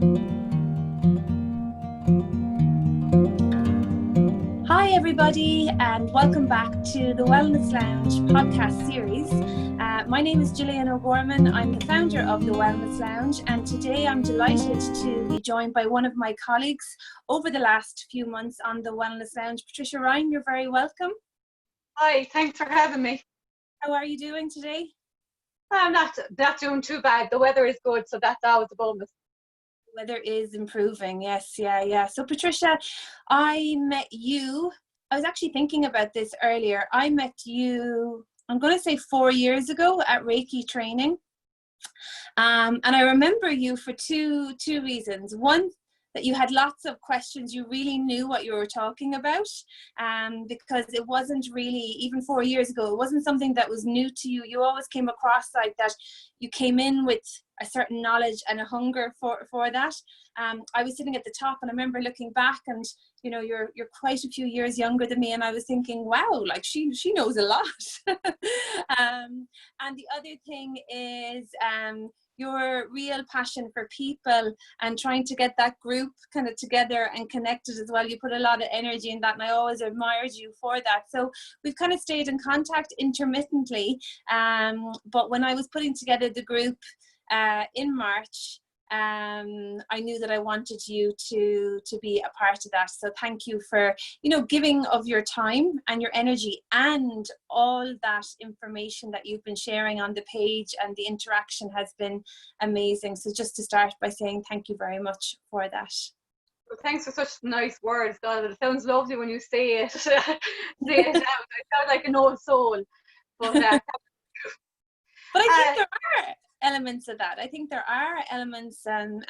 Hi everybody, and welcome back to the Wellness Lounge podcast series. My name is Gillian O'Gorman. I'm the founder of the Wellness Lounge, and today I'm delighted to be joined by one of my colleagues over the last few months on the Wellness Lounge. Patricia Ryan, you're very welcome. Hi, thanks for having me. How are you doing today? I'm not doing too bad. The weather is good, so that's always a bonus. The weather is improving, yes, yeah. So Patricia, I met you, I was actually thinking about this earlier. I met you, I'm going to say 4 years ago at Reiki training. And I remember you for two reasons. One, that you had lots of questions. You really knew what you were talking about, because it wasn't really, even 4 years ago, it wasn't something that was new to you. You always came across like that. You came in with a certain knowledge and a hunger for that. I was sitting at the top, and I remember looking back, and you know, you're quite a few years younger than me, and I was thinking, wow, like she knows a lot. And the other thing is your real passion for people and trying to get that group kind of together and connected as well. You put a lot of energy in that, and I always admired you for that. So we've kind of stayed in contact intermittently, but when I was putting together the group in March, I knew that I wanted you to be a part of that. So thank you for, you know, giving of your time and your energy and all that information that you've been sharing on the page, and the interaction has been amazing. So just to start by saying thank you very much for that. Well, thanks for such nice words. God, it sounds lovely when you say it. Say it out. I sound like an old soul. But I think there are elements of that. I think there are elements, and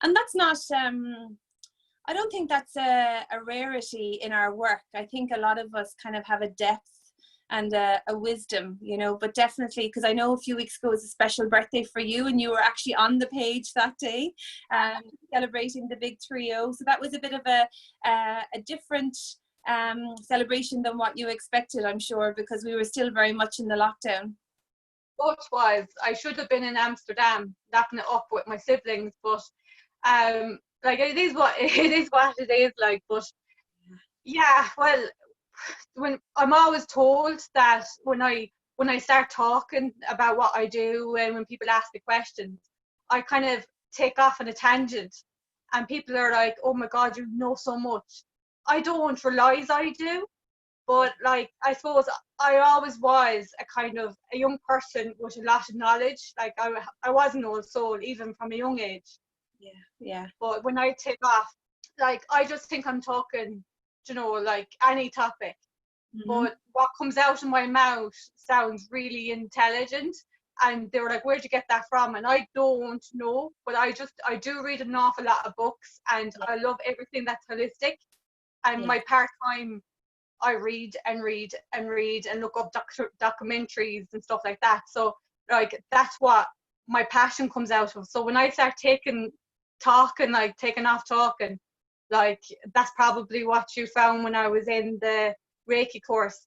that's not, I don't think that's a rarity in our work. I think a lot of us kind of have a depth and a wisdom, you know, but definitely, because I know a few weeks ago was a special birthday for you, and you were actually on the page that day, celebrating the big 3-0. So that was a bit of a different celebration than what you expected, I'm sure, because we were still very much in the lockdown. But was I should have been in Amsterdam lapping it up with my siblings, but like it is what it is like. But yeah, well, when I'm always told that when I start talking about what I do, and when people ask me questions, I kind of take off on a tangent, and people are like, "Oh my God, you know so much." I don't realize I do. But like, I suppose I always was a kind of a young person with a lot of knowledge. Like I was an old soul even from a young age. Yeah. But when I take off, like I just think I'm talking, you know, like any topic. Mm-hmm. But what comes out of my mouth sounds really intelligent. And they were like, "Where'd you get that from?" And I don't know, but I do read an awful lot of books, and I love everything that's holistic. And my part-time, I read and look up documentaries and stuff like that. So like that's what my passion comes out of. So when I start taking off talking, like that's probably what you found when I was in the Reiki course.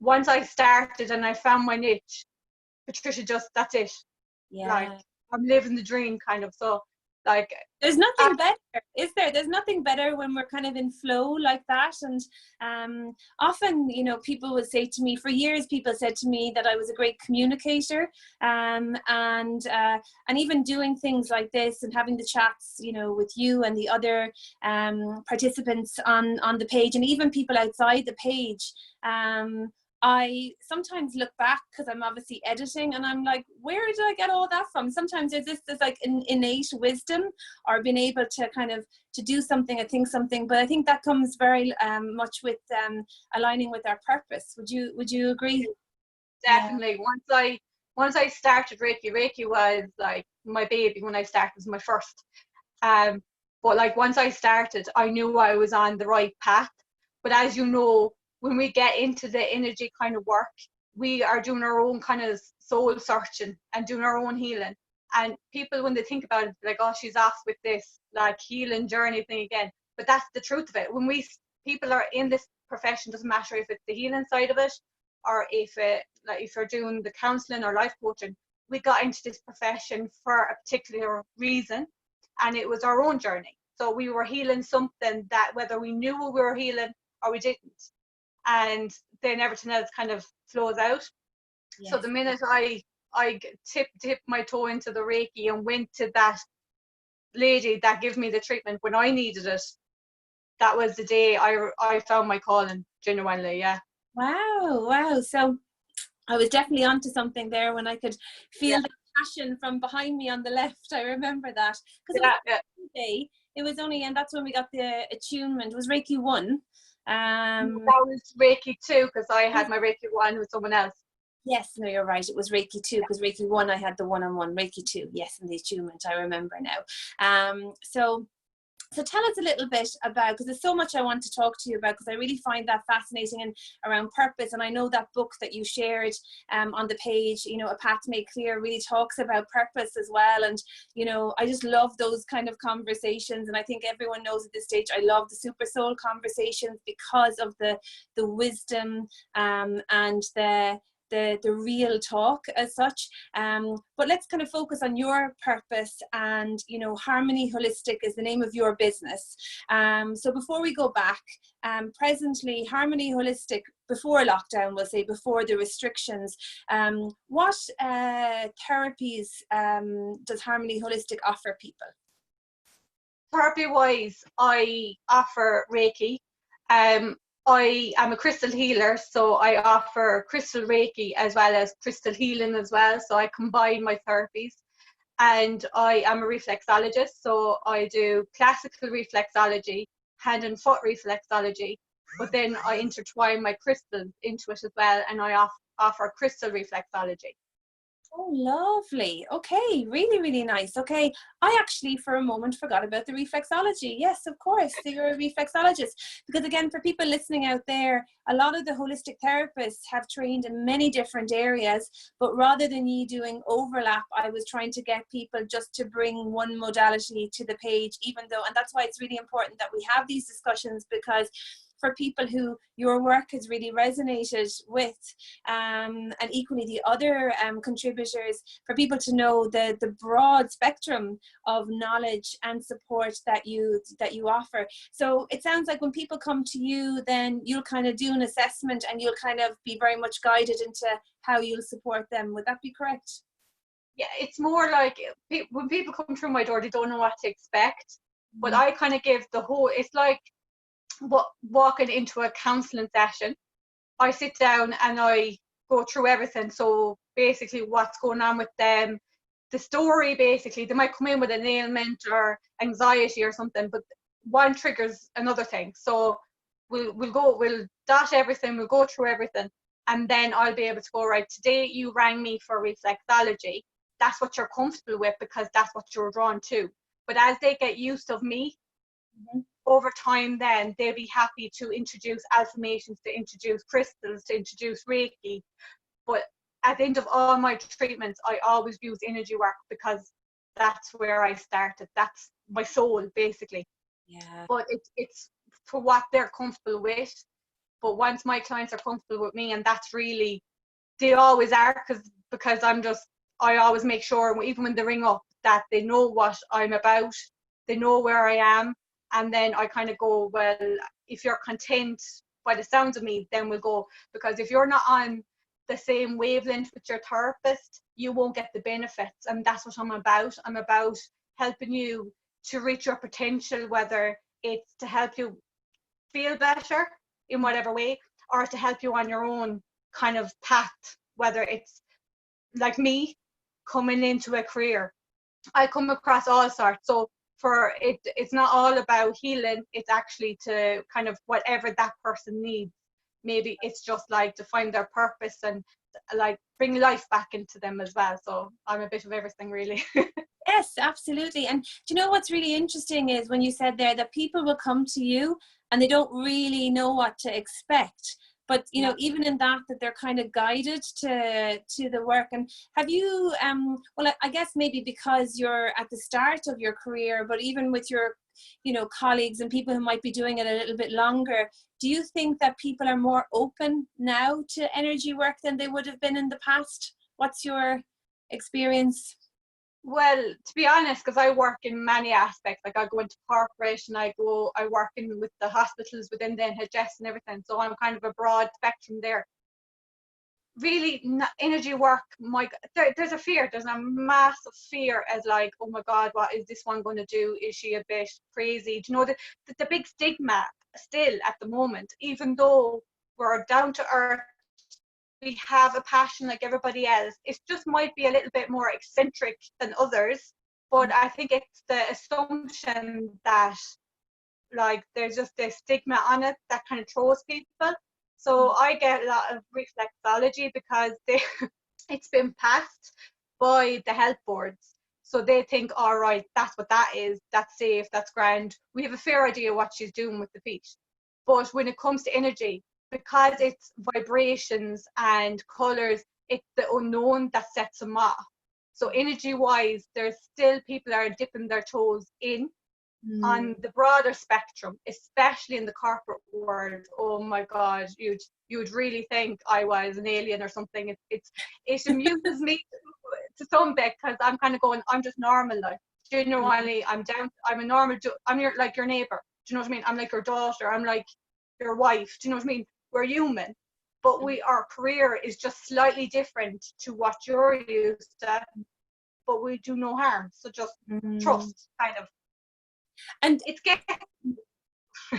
Once I started and I found my niche, Patricia, just that's it. Yeah. Like I'm living the dream kind of. So like there's nothing better, is there? There's nothing better when we're kind of in flow like that. And often, you know, people would say to me, for years people said to me that I was a great communicator, and even doing things like this and having the chats, you know, with you and the other participants on the page, and even people outside the page. I sometimes look back, because I'm obviously editing, and I'm like, where did I get all that from? Sometimes there's like an innate wisdom, or being able to kind of to do something or think something. But I think that comes very much with aligning with our purpose. Would you agree? Definitely. Yeah. Once I started Reiki was like my baby. When I started, was my first. But like once I started, I knew I was on the right path. But as you know, when we get into the energy kind of work, we are doing our own kind of soul searching and doing our own healing. And people, when they think about it, like, oh, she's off with this like healing journey thing again. But that's the truth of it. When people are in this profession, doesn't matter if it's the healing side of it, or if you're doing the counseling or life coaching, we got into this profession for a particular reason. and it was our own journey. So we were healing something that whether we knew we were healing or we didn't. And then everything else kind of flows out. Yes. So the minute I tipped my toe into the Reiki and went to that lady that gave me the treatment when I needed it, that was the day I found my calling, genuinely, yeah. Wow. So I was definitely onto something there when I could feel the passion from behind me on the left. I remember that. Because it was only, and that's when we got the attunement. It was Reiki 1. That was Reiki 2, because I had my Reiki 1 with someone else. Yes, no, you're right. It was Reiki 2, because Reiki 1, I had the one-on-one. Reiki 2, yes, and the attunement, I remember now. So tell us a little bit about, because there's so much I want to talk to you about, because I really find that fascinating and around purpose. And I know that book that you shared on the page, you know, A Path Made Clear, really talks about purpose as well. And, you know, I just love those kind of conversations. And I think everyone knows at this stage, I love the Super Soul conversations because of the wisdom and the real talk as such. But let's kind of focus on your purpose, and, you know, Harmony Holistic is the name of your business. So before we go back, presently Harmony Holistic, before lockdown, we'll say before the restrictions, what therapies does Harmony Holistic offer people? Therapy wise, I offer Reiki. I am a crystal healer, so I offer crystal Reiki as well as crystal healing as well. So I combine my therapies. And I am a reflexologist, so I do classical reflexology, hand and foot reflexology, but then I intertwine my crystals into it as well, and I offer crystal reflexology. Oh, lovely. Okay, really, really nice. Okay, I actually for a moment forgot about the reflexology. Yes, of course, so you're a reflexologist. Because again, for people listening out there, a lot of the holistic therapists have trained in many different areas, but rather than you doing overlap, I was trying to get people just to bring one modality to the page, even though, and that's why it's really important that we have these discussions, because for people who your work has really resonated with, and equally the other contributors, for people to know the broad spectrum of knowledge and support that you offer. So it sounds like when people come to you, then you'll kind of do an assessment and you'll kind of be very much guided into how you'll support them. Would that be correct? Yeah, it's more like when people come through my door, they don't know what to expect. But I kind of give the whole, it's like walking into a counselling session. I sit down and I go through everything. So basically what's going on with them, the story, basically they might come in with an ailment or anxiety or something, but one triggers another thing. So we'll dot everything, we'll go through everything, and then I'll be able to go, right, today you rang me for reflexology. That's what you're comfortable with because that's what you're drawn to. But as they get used of me, over time, then they'll be happy to introduce affirmations, to introduce crystals, to introduce Reiki. But at the end of all my treatments, I always use energy work because that's where I started. That's my soul, basically. Yeah. But it's for what they're comfortable with. But once my clients are comfortable with me, and that's really, they always are, because I always make sure, even when they ring up, that they know what I'm about, they know where I am. And then I kind of go, well, if you're content by the sounds of me, then we'll go. Because if you're not on the same wavelength with your therapist, you won't get the benefits. And that's what I'm about. I'm about helping you to reach your potential, whether it's to help you feel better in whatever way, or to help you on your own kind of path, whether it's like me coming into a career. I come across all sorts. So for it's not all about healing, it's actually to kind of whatever that person needs. Maybe it's just like to find their purpose and like bring life back into them as well. So I'm a bit of everything, really. Yes, absolutely. And do you know what's really interesting is when you said there that people will come to you and they don't really know what to expect. But, you know, even in that they're kind of guided to the work. And have you, well, I guess maybe because you're at the start of your career, but even with your, you know, colleagues and people who might be doing it a little bit longer, do you think that people are more open now to energy work than they would have been in the past? What's your experience? Well, to be honest, because I work in many aspects, like I go into corporate and I work in with the hospitals within the NHS and everything. So I'm kind of a broad spectrum there. Really, energy work, there's a fear, there's a massive fear as like, oh my God, what is this one going to do? Is she a bit crazy? Do you know the big stigma still at the moment, even though we're down to earth, we have a passion like everybody else. It just might be a little bit more eccentric than others, but I think it's the assumption that like there's just a stigma on it that kind of throws people. So I get a lot of reflexology because it's been passed by the health boards. So they think, all right, that's what that is. That's safe. That's grand. We have a fair idea what she's doing with the feet. But when it comes to energy, because it's vibrations and colors, it's the unknown that sets them off. So energy wise, there's still people are dipping their toes in. On the broader spectrum, especially in the corporate world. Oh my God, you'd really think I was an alien or something. It amuses me to some bit because I'm kind of going, I'm just normal. Like genuinely, I'm a normal. I'm like your neighbor. Do you know what I mean? I'm like your daughter. I'm like your wife. Do you know what I mean? We're human, but our career is just slightly different to what you're used to. But we do no harm. So just trust, kind of. And it's getting I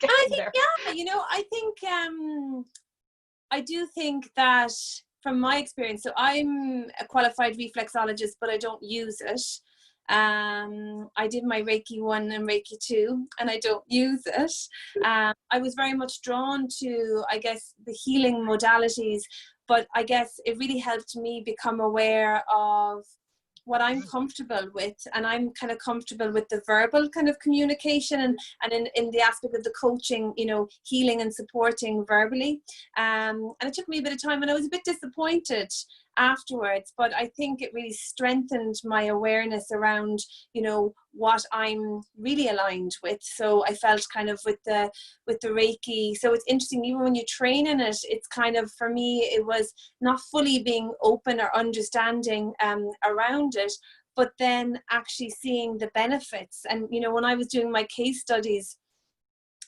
think, there. yeah, I think I do think that from my experience, so I'm a qualified reflexologist, but I don't use it. I did my Reiki 1 and Reiki 2, and I don't use it. I was very much drawn to, I guess, the healing modalities, but I guess it really helped me become aware of what I'm comfortable with, and I'm kind of comfortable with the verbal kind of communication and in the aspect of the coaching, healing and supporting verbally. And it took me a bit of time, and I was a bit disappointed afterwards, but I think it really strengthened my awareness around what I'm really aligned with. So I felt kind of with the Reiki, so it's interesting, even when you train in it, it's kind of, for me, it was not fully being open or understanding around it, but then actually seeing the benefits. And when I was doing my case studies,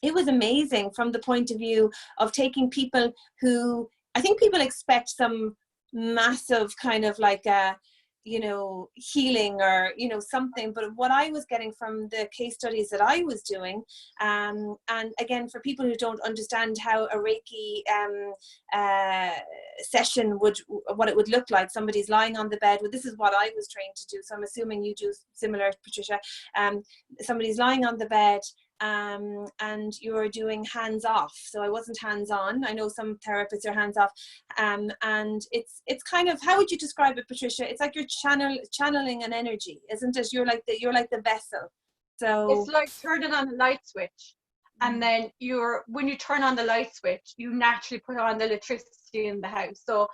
it was amazing from the point of view of taking people who, I think people expect some massive kind of like a healing or something, but what I was getting from the case studies that I was doing, and again, for people who don't understand how a Reiki session what it would look like, somebody's lying on the bed. Well, this is what I was trained to do, so I'm assuming you do similar, Patricia. Somebody's lying on the bed, and you're doing hands off. So I wasn't hands on. I know some therapists are hands off, and it's kind of, how would you describe it, Patricia? It's like you're channeling an energy, isn't it? You're like the vessel. So it's like turning on a light switch, and then when you turn on the light switch, you naturally put on the electricity in the house. So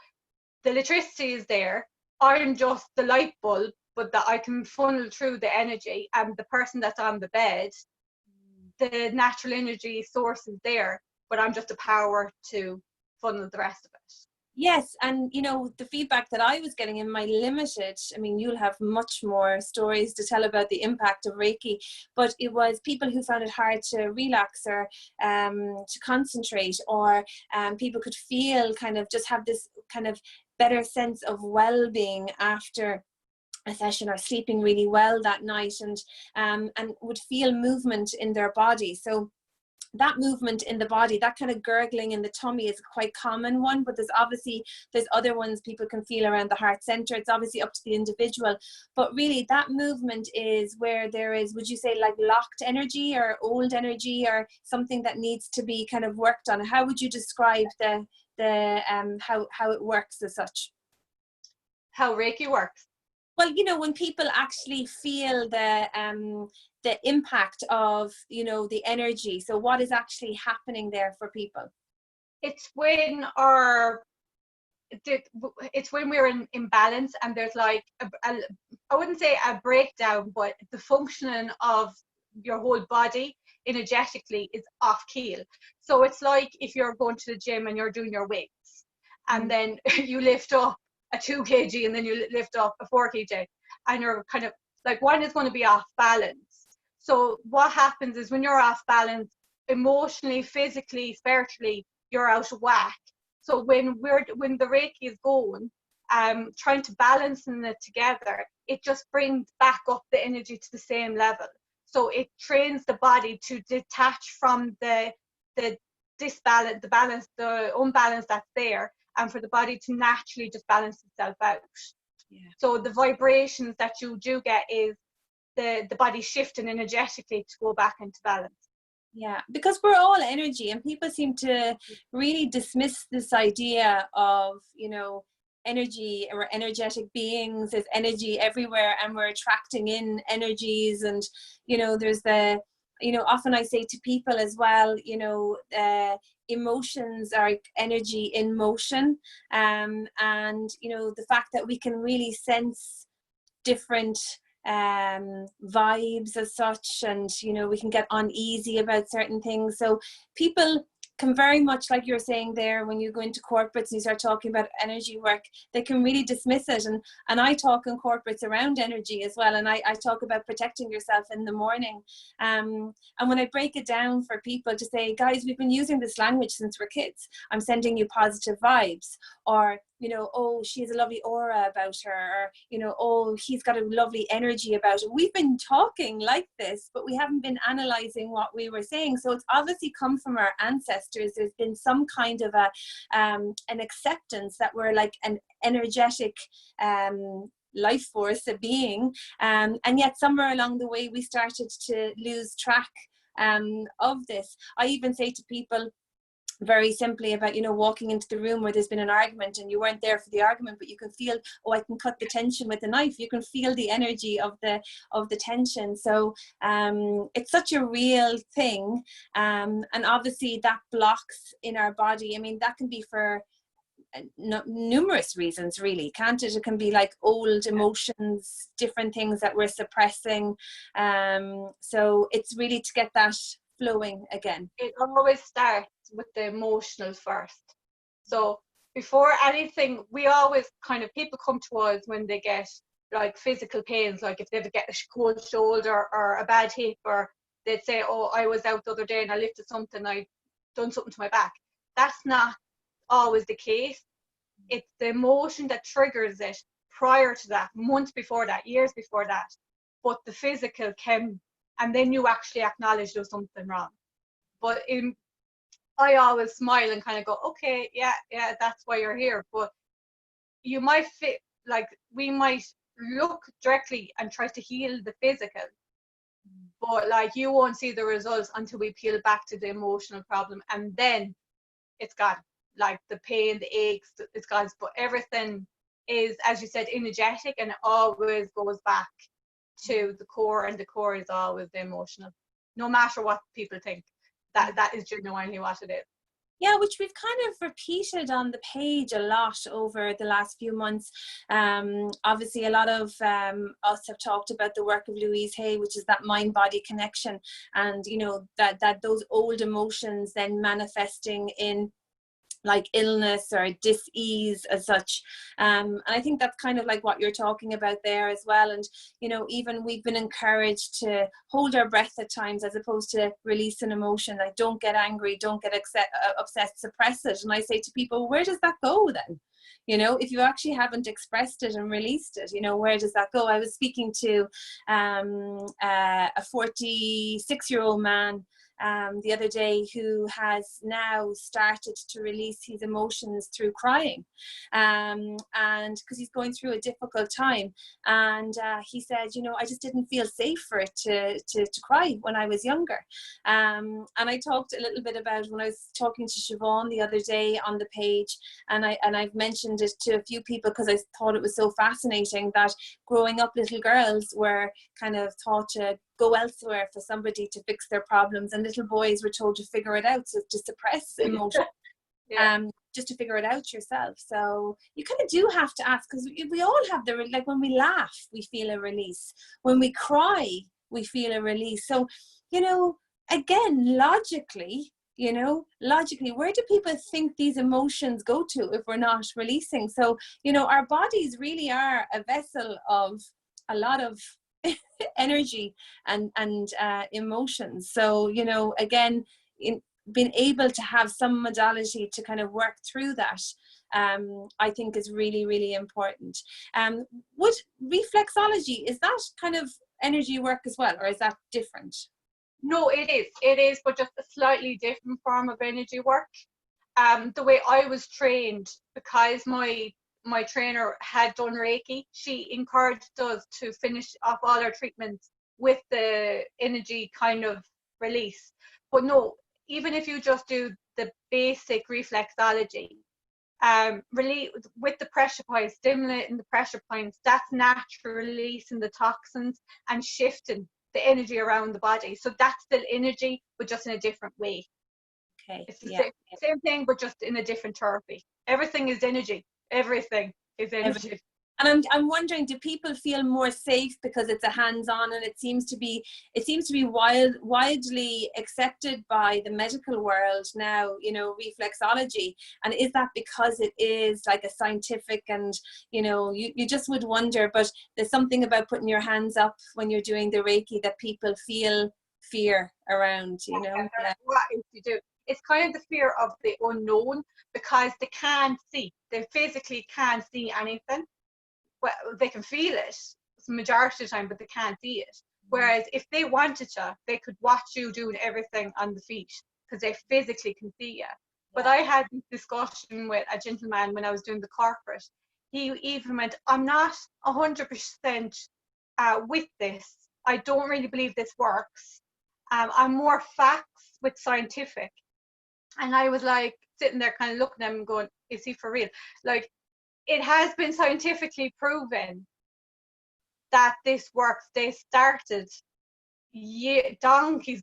the electricity is there. I'm just the light bulb, but that I can funnel through the energy, and the person that's on the bed, the natural energy source is there, but I'm just a power to funnel the rest of it. Yes, and the feedback that I was getting in my limited, I mean, you'll have much more stories to tell about the impact of Reiki, but it was people who found it hard to relax or to concentrate, or people could feel kind of just have this kind of better sense of well-being after a session, or sleeping really well that night, and would feel movement in their body. So that movement in the body, that kind of gurgling in the tummy, is a quite common one, but there's other ones people can feel around the heart center. It's obviously up to the individual, but really that movement is where there is, would you say, like locked energy or old energy, or something that needs to be kind of worked on? How would you describe the how it works as such? How Reiki works? Well, when people actually feel the impact of, the energy. So what is actually happening there for people? It's when we're in imbalance, and there's like I wouldn't say a breakdown, but the functioning of your whole body energetically is off keel. So it's like if you're going to the gym and you're doing your weights, and then you lift up a 2 kg, and then you lift up a 4 kg, and you're kind of like, one is going to be off balance. So what happens is when you're off balance, emotionally, physically, spiritually, you're out of whack. So when the Reiki is going, trying to balance it together, it just brings back up the energy to the same level. So it trains the body to detach from the disbalance, the unbalance that's there, and for the body to naturally just balance itself out. Yeah. So the vibrations that you do get is the body shifting energetically to go back into balance. Yeah, because we're all energy, and people seem to really dismiss this idea of, you know, energy, or energetic beings. There's energy everywhere, and we're attracting in energies. And, you know, there's the, you know, often I say to people as well, you know, emotions are energy in motion. And, you know, the fact that we can really sense different vibes as such, and, you know, we can get uneasy about certain things. So people can very much, like you're saying there, when you go into corporates and you start talking about energy work, they can really dismiss it. And I talk in corporates around energy as well. And I talk about protecting yourself in the morning. And when I break it down for people to say, guys, we've been using this language since we're kids. I'm sending you positive vibes. Or, you know, oh, she has a lovely aura about her. Or, you know, oh, he's got a lovely energy about it. We've been talking like this, but we haven't been analyzing what we were saying. So it's obviously come from our ancestors. There's been some kind of an acceptance that we're like an energetic life force, a being, and yet somewhere along the way we started to lose track of this. I even say to people very simply about, you know, walking into the room where there's been an argument and you weren't there for the argument, but you can feel, oh, I can cut the tension with a knife. You can feel the energy of the tension. So it's such a real thing, and obviously that blocks in our body. I mean, that can be for numerous reasons, really, can't it? It can be like old emotions, different things that we're suppressing. So it's really to get that flowing again. It always starts with the emotional first. So before anything, we always kind of, people come to us when they get like physical pains, like if they get a cold shoulder or a bad hip, or they'd say, oh, I was out the other day and I lifted something, I done something to my back. That's not always the case. It's the emotion that triggers it prior to that, months before that, years before that. But the physical can, and then you actually acknowledge there's something wrong. But I always smile and kind of go, okay, yeah, that's why you're here. But you might fit, like, we might look directly and try to heal the physical, but like you won't see the results until we peel back to the emotional problem, and then it's gone. Like the pain, the aches, it's gone. But everything is, as you said, energetic, and it always goes back to the core, and the core is always the emotional, no matter what people think. That is genuinely what it is. Yeah, which we've kind of repeated on the page a lot over the last few months. Obviously, a lot of us have talked about the work of Louise Hay, which is that mind-body connection, and, you know, that those old emotions then manifesting in like illness or dis-ease as such. And I think that's kind of like what you're talking about there as well. And, you know, even we've been encouraged to hold our breath at times as opposed to release an emotion. Like, don't get angry, don't get upset, suppress it. And I say to people, where does that go then? You know, if you actually haven't expressed it and released it, you know, where does that go? I was speaking to a 46-year-old man the other day who has now started to release his emotions through crying, and because he's going through a difficult time, and he said, you know, I just didn't feel safe for it to cry when I was younger, and I talked a little bit about when I was talking to Siobhan the other day on the page, and I've mentioned it to a few people because I thought it was so fascinating that growing up, little girls were kind of taught to go elsewhere for somebody to fix their problems, and little boys were told to figure it out, so to suppress emotion. Yeah. Just to figure it out yourself. So you kind of do have to ask, because we all have like when we laugh, we feel a release. When we cry, we feel a release. So, you know, again, logically, where do people think these emotions go to if we're not releasing? So, you know, our bodies really are a vessel of a lot of energy and emotions. So, you know, again, in being able to have some modality to kind of work through that, I think is really, really important. Would reflexology, is that kind of energy work as well, or is that different? No, it is, but just a slightly different form of energy work. The way I was trained, because my trainer had done Reiki, she encouraged us to finish off all our treatments with the energy kind of release. But no, even if you just do the basic reflexology, really with the pressure points, stimulating the pressure points, that's natural releasing the toxins and shifting the energy around the body. So that's still energy, but just in a different way. Okay. It's the same thing, but just in a different therapy. Everything is energy. Everything is energy. And I'm wondering, do people feel more safe because it's a hands-on, and it seems to be widely accepted by the medical world now, you know, reflexology? And is that because it is like a scientific, and you know, you just would wonder, but there's something about putting your hands up when you're doing the Reiki that people feel fear around, you know? Yeah. What if you do? It's kind of the fear of the unknown, because they can't see. They physically can't see anything. Well, they can feel it the majority of the time, but they can't see it. Whereas if they wanted to, they could watch you doing everything on the feet, because they physically can see you. But I had this discussion with a gentleman when I was doing the corporate. He even went, I'm not 100% with this. I don't really believe this works. I'm more facts with scientific. And I was like sitting there kind of looking at him going, is he for real? Like, it has been scientifically proven that this works. They started donkeys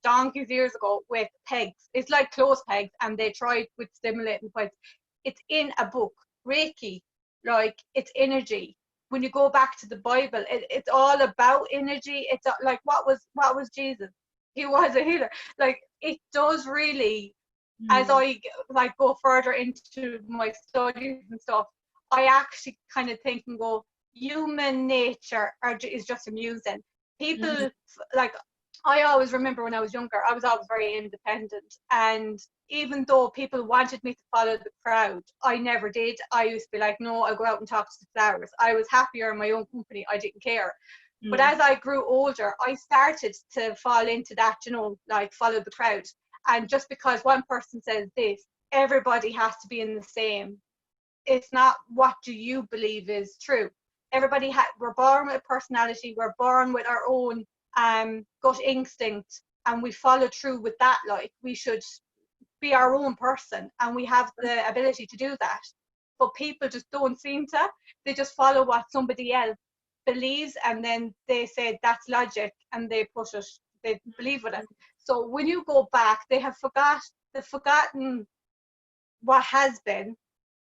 years ago with pegs. It's like clothes pegs, and they tried with stimulating points. It's in a book. Reiki, like, it's energy. When you go back to the Bible, it's all about energy. It's like, what was Jesus? He was a healer. Like, it does really, as I like go further into my studies and stuff, I actually kind of think and go, human nature is just amusing. People, like, I always remember when I was younger, I was always very independent. And even though people wanted me to follow the crowd, I never did. I used to be like, no, I'll go out and talk to the flowers. I was happier in my own company. I didn't care. But as I grew older, I started to fall into that, you know, like, follow the crowd. And just because one person says this, everybody has to be in the same. It's not what do you believe is true. Everybody we're born with a personality. We're born with our own gut instinct, and we follow through with that. Like, we should be our own person, and we have the ability to do that. But people just don't seem to. They just follow what somebody else believes, and then they say that's logic, and they push it. They believe with it. So when you go back, they've forgotten what has been.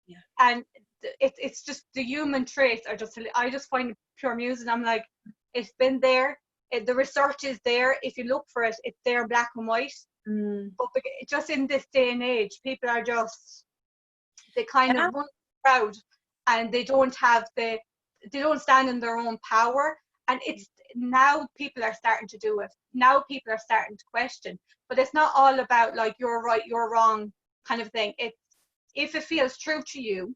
Yeah. And it's just the human traits are just, I just find it pure music. I'm like, it's been there. The research is there. If you look for it, it's there in black and white. But just in this day and age, people are just, they kind of run proud, and they don't stand in their own power. And it's now people are starting to do it. Now people are starting to question. But it's not all about like, you're right, you're wrong kind of thing. It's, if it feels true to you,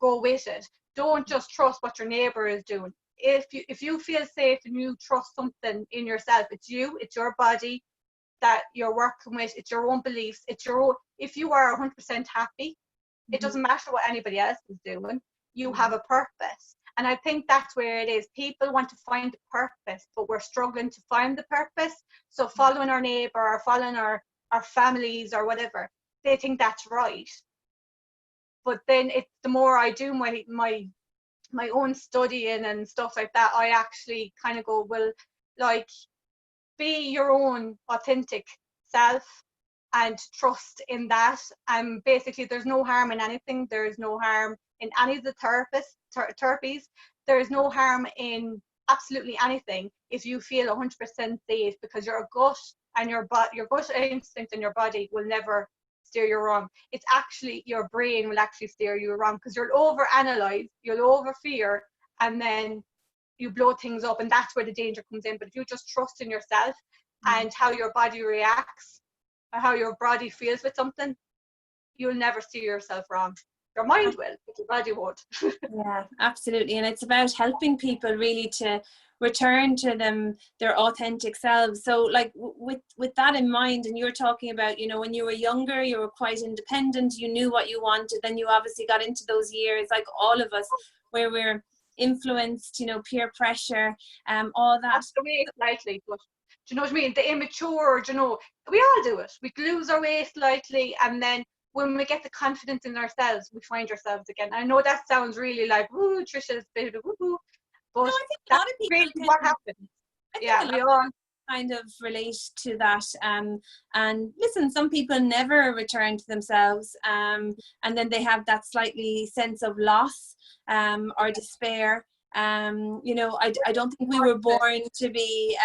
go with it. Don't just trust what your neighbor is doing. If you feel safe and you trust something in yourself, it's you, it's your body that you're working with, it's your own beliefs, it's your own. If you are 100% happy, it doesn't matter what anybody else is doing. You have a purpose. And I think that's where it is. People want to find a purpose, but we're struggling to find the purpose. So following our neighbor or following our families or whatever, they think that's right. But then it's the more I do my own studying and stuff like that, I actually kind of go, well, like, be your own authentic self and trust in that. And basically, there's no harm in anything. There's no harm in any of the therapies. There's no harm in absolutely anything if you feel 100% safe, because your gut and your gut instinct and your body will never steer you wrong. It's actually your brain will actually steer you wrong, because you'll overanalyze, you'll overfear, and then you blow things up, and that's where the danger comes in. But if you just trust in yourself and how your body reacts, or how your body feels with something, you'll never steer yourself wrong. Your mind will, but your body won't. Yeah, absolutely. And it's about helping people really to return to their authentic selves. So like with that in mind, and you're talking about, you know, when you were younger, you were quite independent, you knew what you wanted, then you obviously got into those years, like all of us, where we're influenced, you know, peer pressure, all that. That's the way lightly, but do you know what I mean? The immature, you know, we all do it. We lose our waist lightly, and then when we get the confidence in ourselves, we find ourselves again. I know that sounds really like, ooh, Trisha's bit of woo-hoo, but No, I think a that's lot of people really can, what happens. Yeah, we all kind of relate to that. And listen, some people never return to themselves, and then they have that slightly sense of loss, or despair. You know, I don't think we were born to be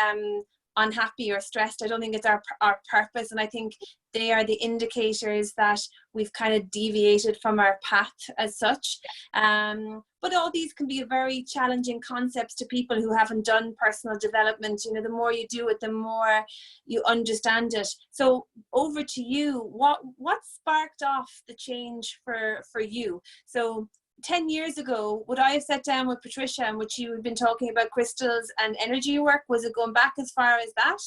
unhappy or stressed. I don't think it's our purpose, and I think they are the indicators that we've kind of deviated from our path as such. But all these can be very challenging concepts to people who haven't done personal development. You know, the more you do it, the more you understand it. So over to you. What sparked off the change for you? So 10 years ago, would I have sat down with Patricia and would you have been talking about crystals and energy work? Was it going back as far as that?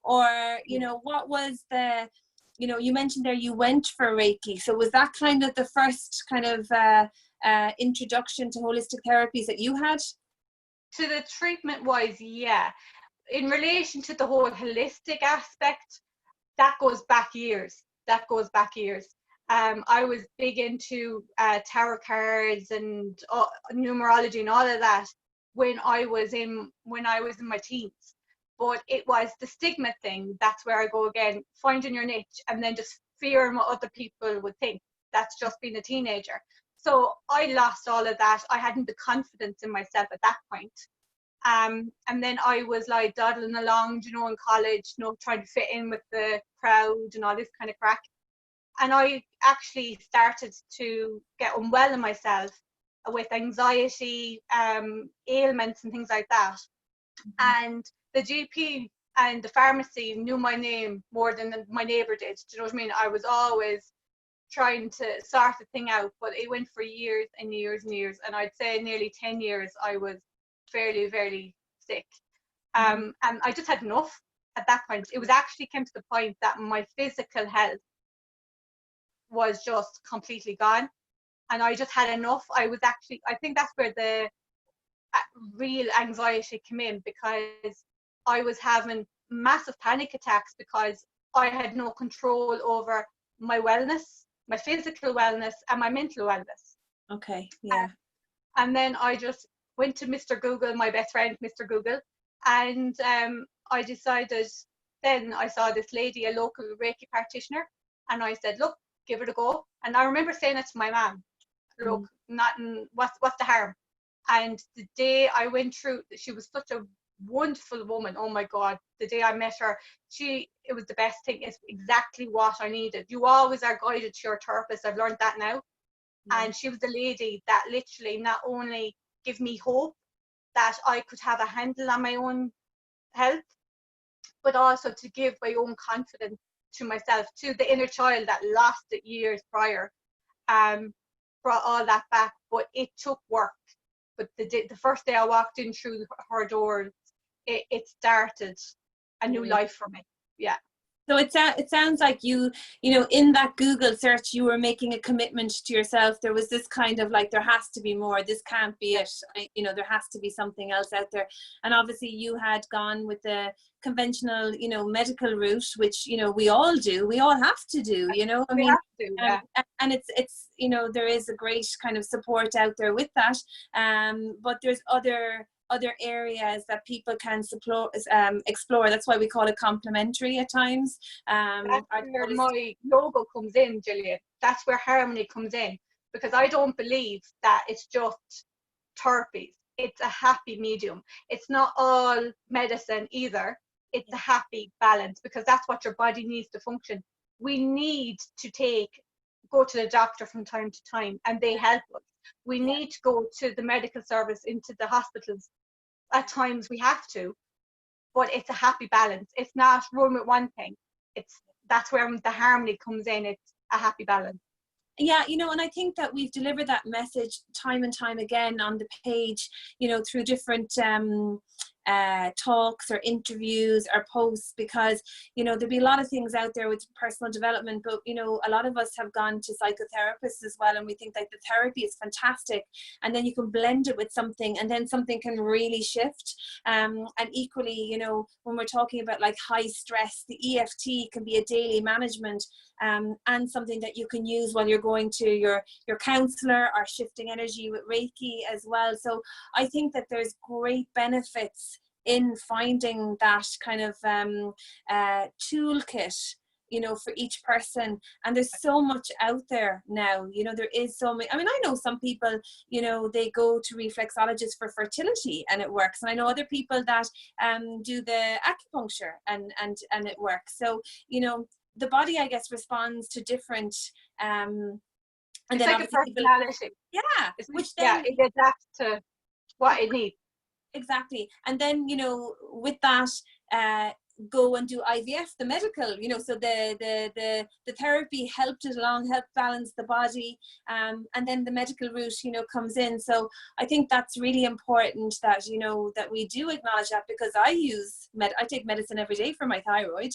Or, you know, what was the, you know, you mentioned there you went for Reiki. So was that kind of the first kind of introduction to holistic therapies that you had? To the treatment wise, yeah. In relation to the whole holistic aspect, that goes back years. I was big into tarot cards and numerology and all of that when I was in my teens. But it was the stigma thing. That's where I go again, finding your niche, and then just fearing what other people would think. That's just being a teenager. So I lost all of that. I hadn't the confidence in myself at that point. And then I was like dawdling along, you know, in college, you know, trying to fit in with the crowd and all this kind of crack. And I actually started to get unwell in myself with anxiety, ailments and things like that. And the GP and the pharmacy knew my name more than my neighbour did. Do you know what I mean? I was always trying to sort the thing out, but it went for years and years and years. And I'd say nearly 10 years I was fairly, very sick. And I just had enough at that point. It was actually came to the point that my physical health was just completely gone. And I just had enough. I think that's where the real anxiety came in, because I was having massive panic attacks because I had no control over my wellness, my physical wellness and my mental wellness. Okay, yeah. And then I just went to Mr. Google, my best friend, Mr. Google, and I decided, then I saw this lady, a local Reiki practitioner, and I said, look, give it a go. And I remember saying it to my mom, look, what's the harm? And the day I went through, she was such a wonderful woman. Oh my God, the day I met her, it was the best thing. It's exactly what I needed. You always are guided to your therapist. I've learned that now. And she was the lady that literally not only give me hope that I could have a handle on my own health, but also to give my own confidence to myself, to the inner child that lost it years prior, brought all that back. But it took work. But the first day I walked in through her doors, it started a new life for me. Yeah. So it sounds like you know, in that Google search, you were making a commitment to yourself. There was this kind of like, there has to be more. This can't be it. You know, there has to be something else out there. And obviously you had gone with the conventional, you know, medical route, which, you know, we all do. We all have to do, you know. I we mean, have to, yeah. And it's, you know, there is a great kind of support out there with that. But there's other areas that people can explore. That's why we call it complementary at times. That's where my logo comes in, Gillian. That's where harmony comes in, because I don't believe that it's just therapies. It's a happy medium. It's not all medicine either. It's a happy balance, because that's what your body needs to function. We need to go to the doctor from time to time, and they help us. We need to go to the medical service, into the hospitals, at times we have to, but it's a happy balance. It's not run with one thing. That's where the harmony comes in. It's a happy balance. Yeah, and I think that we've delivered that message time and time again on the page, through different talks or interviews or posts, because there'll be a lot of things out there with personal development, but a lot of us have gone to psychotherapists as well, and we think that the therapy is fantastic, and then you can blend it with something, and then something can really shift. And equally, when we're talking about like high stress, the EFT can be a daily management, and something that you can use while you're going to your counselor, or shifting energy with Reiki as well. So I think that there's great benefits in finding that kind of toolkit, for each person. And there's so much out there now, there is so many. I mean, I know some people, they go to reflexologists for fertility and it works. And I know other people that do the acupuncture and it works. So, the body, I guess, responds to different and it's then like a personality. It adapts to what it needs. Exactly. And then, with that, go and do IVF, the medical, so the therapy helped it along, helped balance the body, and then the medical route, comes in. So I think that's really important that, that we do acknowledge that, because I take medicine every day for my thyroid,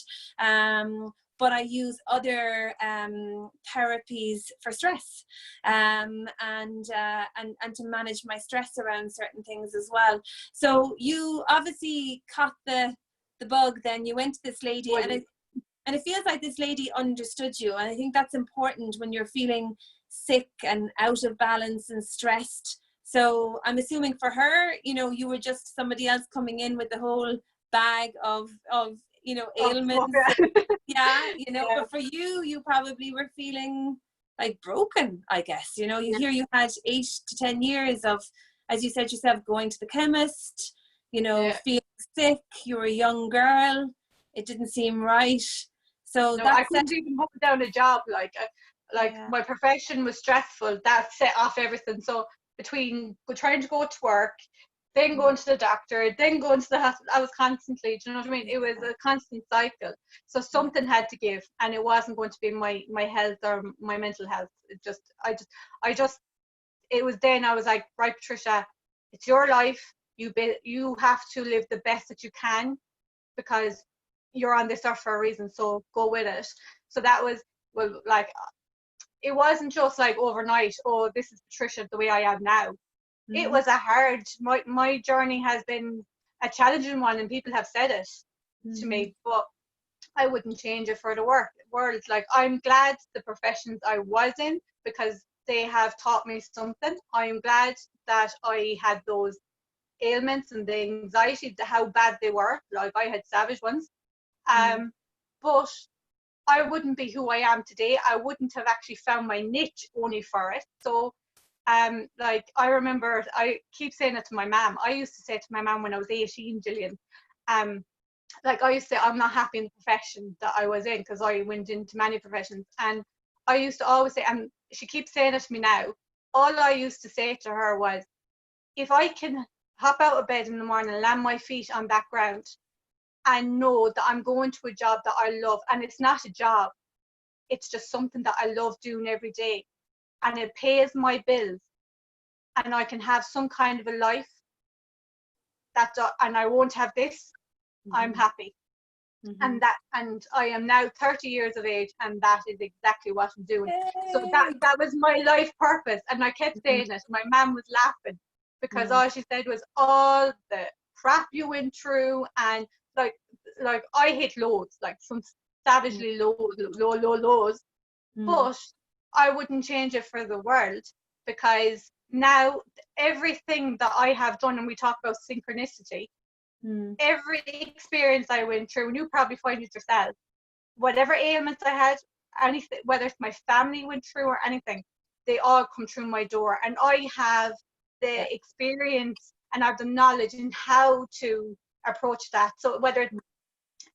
but I use other therapies for stress, and to manage my stress around certain things as well. So you obviously caught the bug. Then you went to this lady, and it feels like this lady understood you. And I think that's important when you're feeling sick and out of balance and stressed. So I'm assuming for her, you were just somebody else coming in with the whole bag of ailments. Yeah, but for you probably were feeling like broken, I guess. You had 8 to 10 years of, as you said yourself, going to the chemist, feeling sick. You were a young girl. It didn't seem right. So I couldn't even hold down a job. My profession was stressful. That set off everything. So between trying to go to work, then going to the doctor, then going to the hospital, I was constantly, do you know what I mean? It was a constant cycle. So something had to give, and it wasn't going to be my health or my mental health. It was then I was like, right, Patricia, it's your life. You have to live the best that you can, because you're on this earth for a reason. So go with it. So that was, it wasn't just like overnight, oh, this is Patricia the way I am now. It was my journey has been a challenging one, and people have said it to me, but I wouldn't change it for the world. Like, I'm glad the professions I was in, because they have taught me something. I'm glad that I had those ailments and the anxiety, how bad they were. Like, I had savage ones. But I wouldn't be who I am today. I wouldn't have actually found my niche only for it. So I remember, I keep saying it to my mom. I used to say to my mom when I was 18, Gillian, I used to say, I'm not happy in the profession that I was in, because I went into many professions. And I used to always say, and she keeps saying it to me now, all I used to say to her was, if I can hop out of bed in the morning and land my feet on that ground and know that I'm going to a job that I love, and it's not a job, it's just something that I love doing every day, and it pays my bills, and I can have some kind of a life and I won't have this, I'm happy. And I am now 30 years of age, and that is exactly what I'm doing. So that was my life purpose, and I kept saying it. My mum was laughing, because all she said was, all the crap you went through, and like I hit lows, like some savagely lows, but I wouldn't change it for the world, because now everything that I have done, and we talk about synchronicity, every experience I went through, and you probably find it yourself, whatever ailments I had, anything, whether it's my family went through or anything, they all come through my door, and I have the experience and I have the knowledge in how to approach that. So whether it's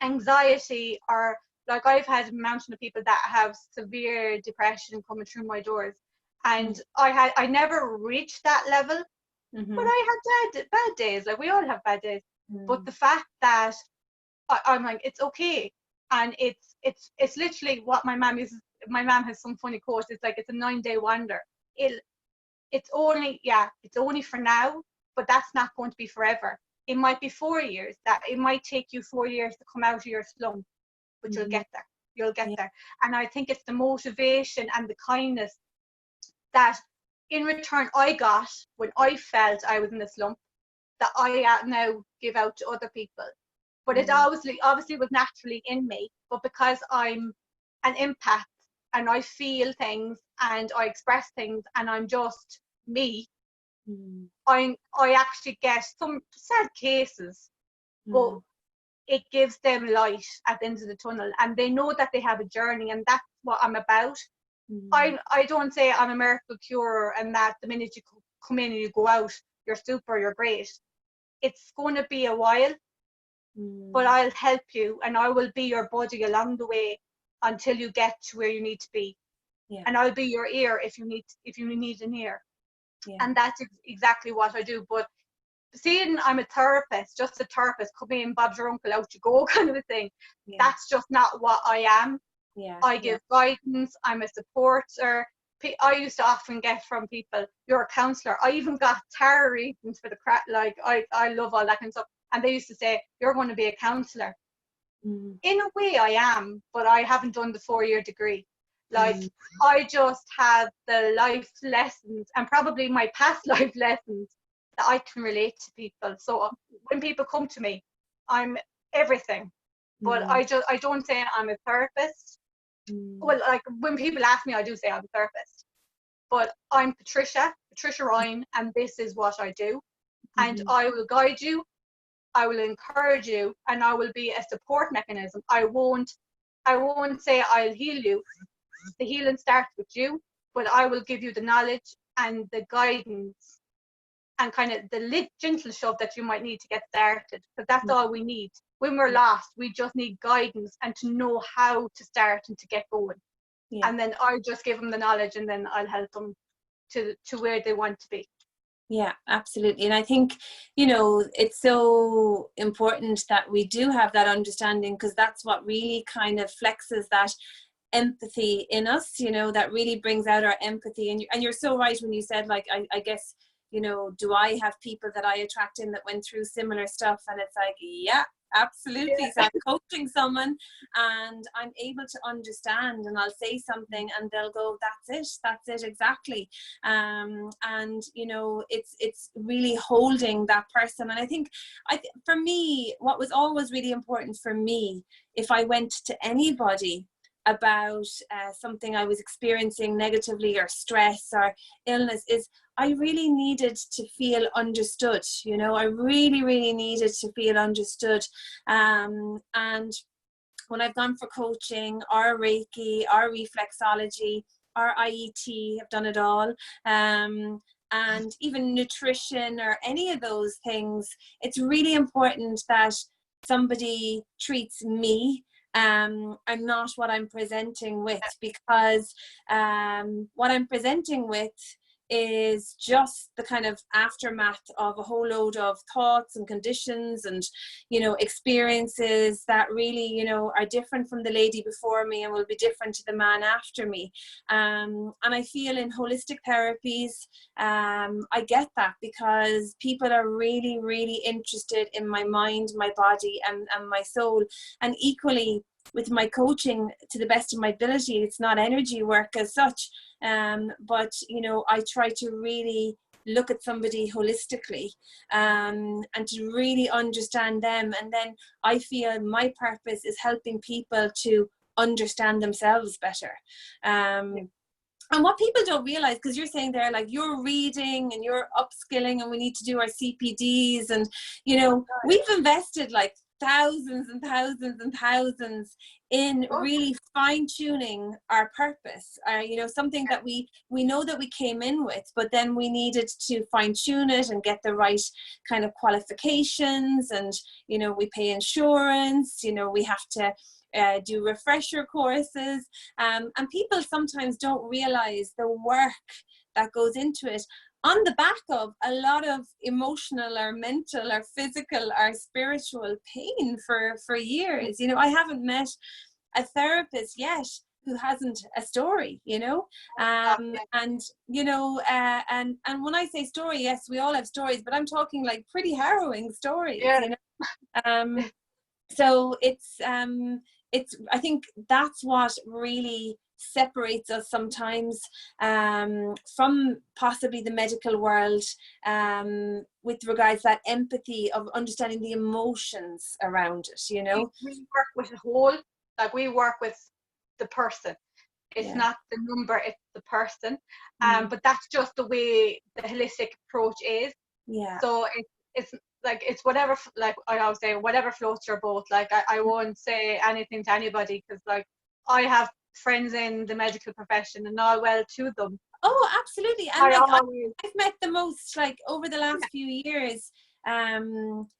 anxiety, or like, I've had a mountain of people that have severe depression coming through my doors, and I never reached that level, But I had bad days, like we all have bad days. But the fact that I'm like, it's okay. And it's literally what my mom uses. My mom has some funny quote. It's like, it's a 9-day wonder. It's only for now, but that's not going to be forever. It might be 4 years. That it might take you 4 years to come out of your slump, but you'll get there. You'll get there. And I think it's the motivation and the kindness that in return I got when I felt I was in a slump, that I now give out to other people. But it obviously was naturally in me, but because I'm an empath and I feel things and I express things and I'm just me, I actually get some sad cases, but it gives them light at the end of the tunnel, and they know that they have a journey, and that's what I'm about. I don't say I'm a miracle curer and that the minute you come in and you go out, you're super, you're great. It's going to be a while, but I'll help you and I will be your buddy along the way until you get to where you need to be. And I'll be your ear if you need an ear. And that's exactly what I do. But seeing I'm a therapist, just a therapist, come in, Bob's your uncle, out you go kind of a thing, that's just not what I am. I give guidance, I'm a supporter. I used to often get from people, you're a counsellor. I even got tarot readings for the crap, like I love all that kind of stuff. And they used to say, you're going to be a counsellor. In a way I am, but I haven't done the 4-year degree. Like I just have the life lessons and probably my past life lessons that I can relate to people. So when people come to me, I'm everything. But I don't say I'm a therapist. Well, like when people ask me, I do say I'm a therapist. But I'm Patricia Ryan, and this is what I do. And I will guide you, I will encourage you, and I will be a support mechanism. I won't say I'll heal you. The healing starts with you, but I will give you the knowledge and the guidance and kind of the gentle shove that you might need to get started. But that's all we need. When we're lost, we just need guidance and to know how to start and to get going. And then I just give them the knowledge, and then I'll help them to where they want to be. Yeah, absolutely. And I think, it's so important that we do have that understanding, because that's what really kind of flexes that empathy in us, that really brings out our empathy. And you're so right when you said, like, I guess, do I have people that I attract in that went through similar stuff? And it's like, yeah, absolutely. So I'm coaching someone and I'm able to understand, and I'll say something and they'll go, that's it exactly. And it's really holding that person. And I think for me, what was always really important for me, if I went to anybody about something I was experiencing negatively or stress or illness, is I really needed to feel understood. I really, really needed to feel understood. And when I've gone for coaching or Reiki or reflexology or IET, I've done it all. And even nutrition or any of those things, it's really important that somebody treats me and not what I'm presenting with, because what I'm presenting with is just the kind of aftermath of a whole load of thoughts and conditions and experiences that really are different from the lady before me and will be different to the man after me. And I feel in holistic therapies I get that, because people are really, really interested in my mind, my body and my soul. And equally with my coaching, to the best of my ability, it's not energy work as such, but I try to really look at somebody holistically and to really understand them. And then I feel my purpose is helping people to understand themselves better. And what people don't realize, because you're saying there, like, you're reading and you're upskilling and we need to do our CPDs, and we've invested like thousands and thousands and thousands in really fine-tuning our purpose, something that we know that we came in with, but then we needed to fine-tune it and get the right kind of qualifications, and we pay insurance, we have to do refresher courses, and people sometimes don't realize the work that goes into it. on the back of a lot of emotional or mental or physical or spiritual pain for years. You know, I haven't met a therapist yet who hasn't a story, you know. And you know, and when I say story, yes, we all have stories, but I'm talking like pretty harrowing stories, you know. So it's I think that's what really separates us sometimes from possibly the medical world, with regards to that empathy of understanding the emotions around it, you know. We work with the whole, like we work with the person. It's not the number, it's the person. But that's just the way the holistic approach is. So it's like, it's whatever, like I always say, whatever floats your boat. Like I won't say anything to anybody, because like I have friends in the medical profession and all well to them. Oh, absolutely. And like I've met the most, like, over the last few years,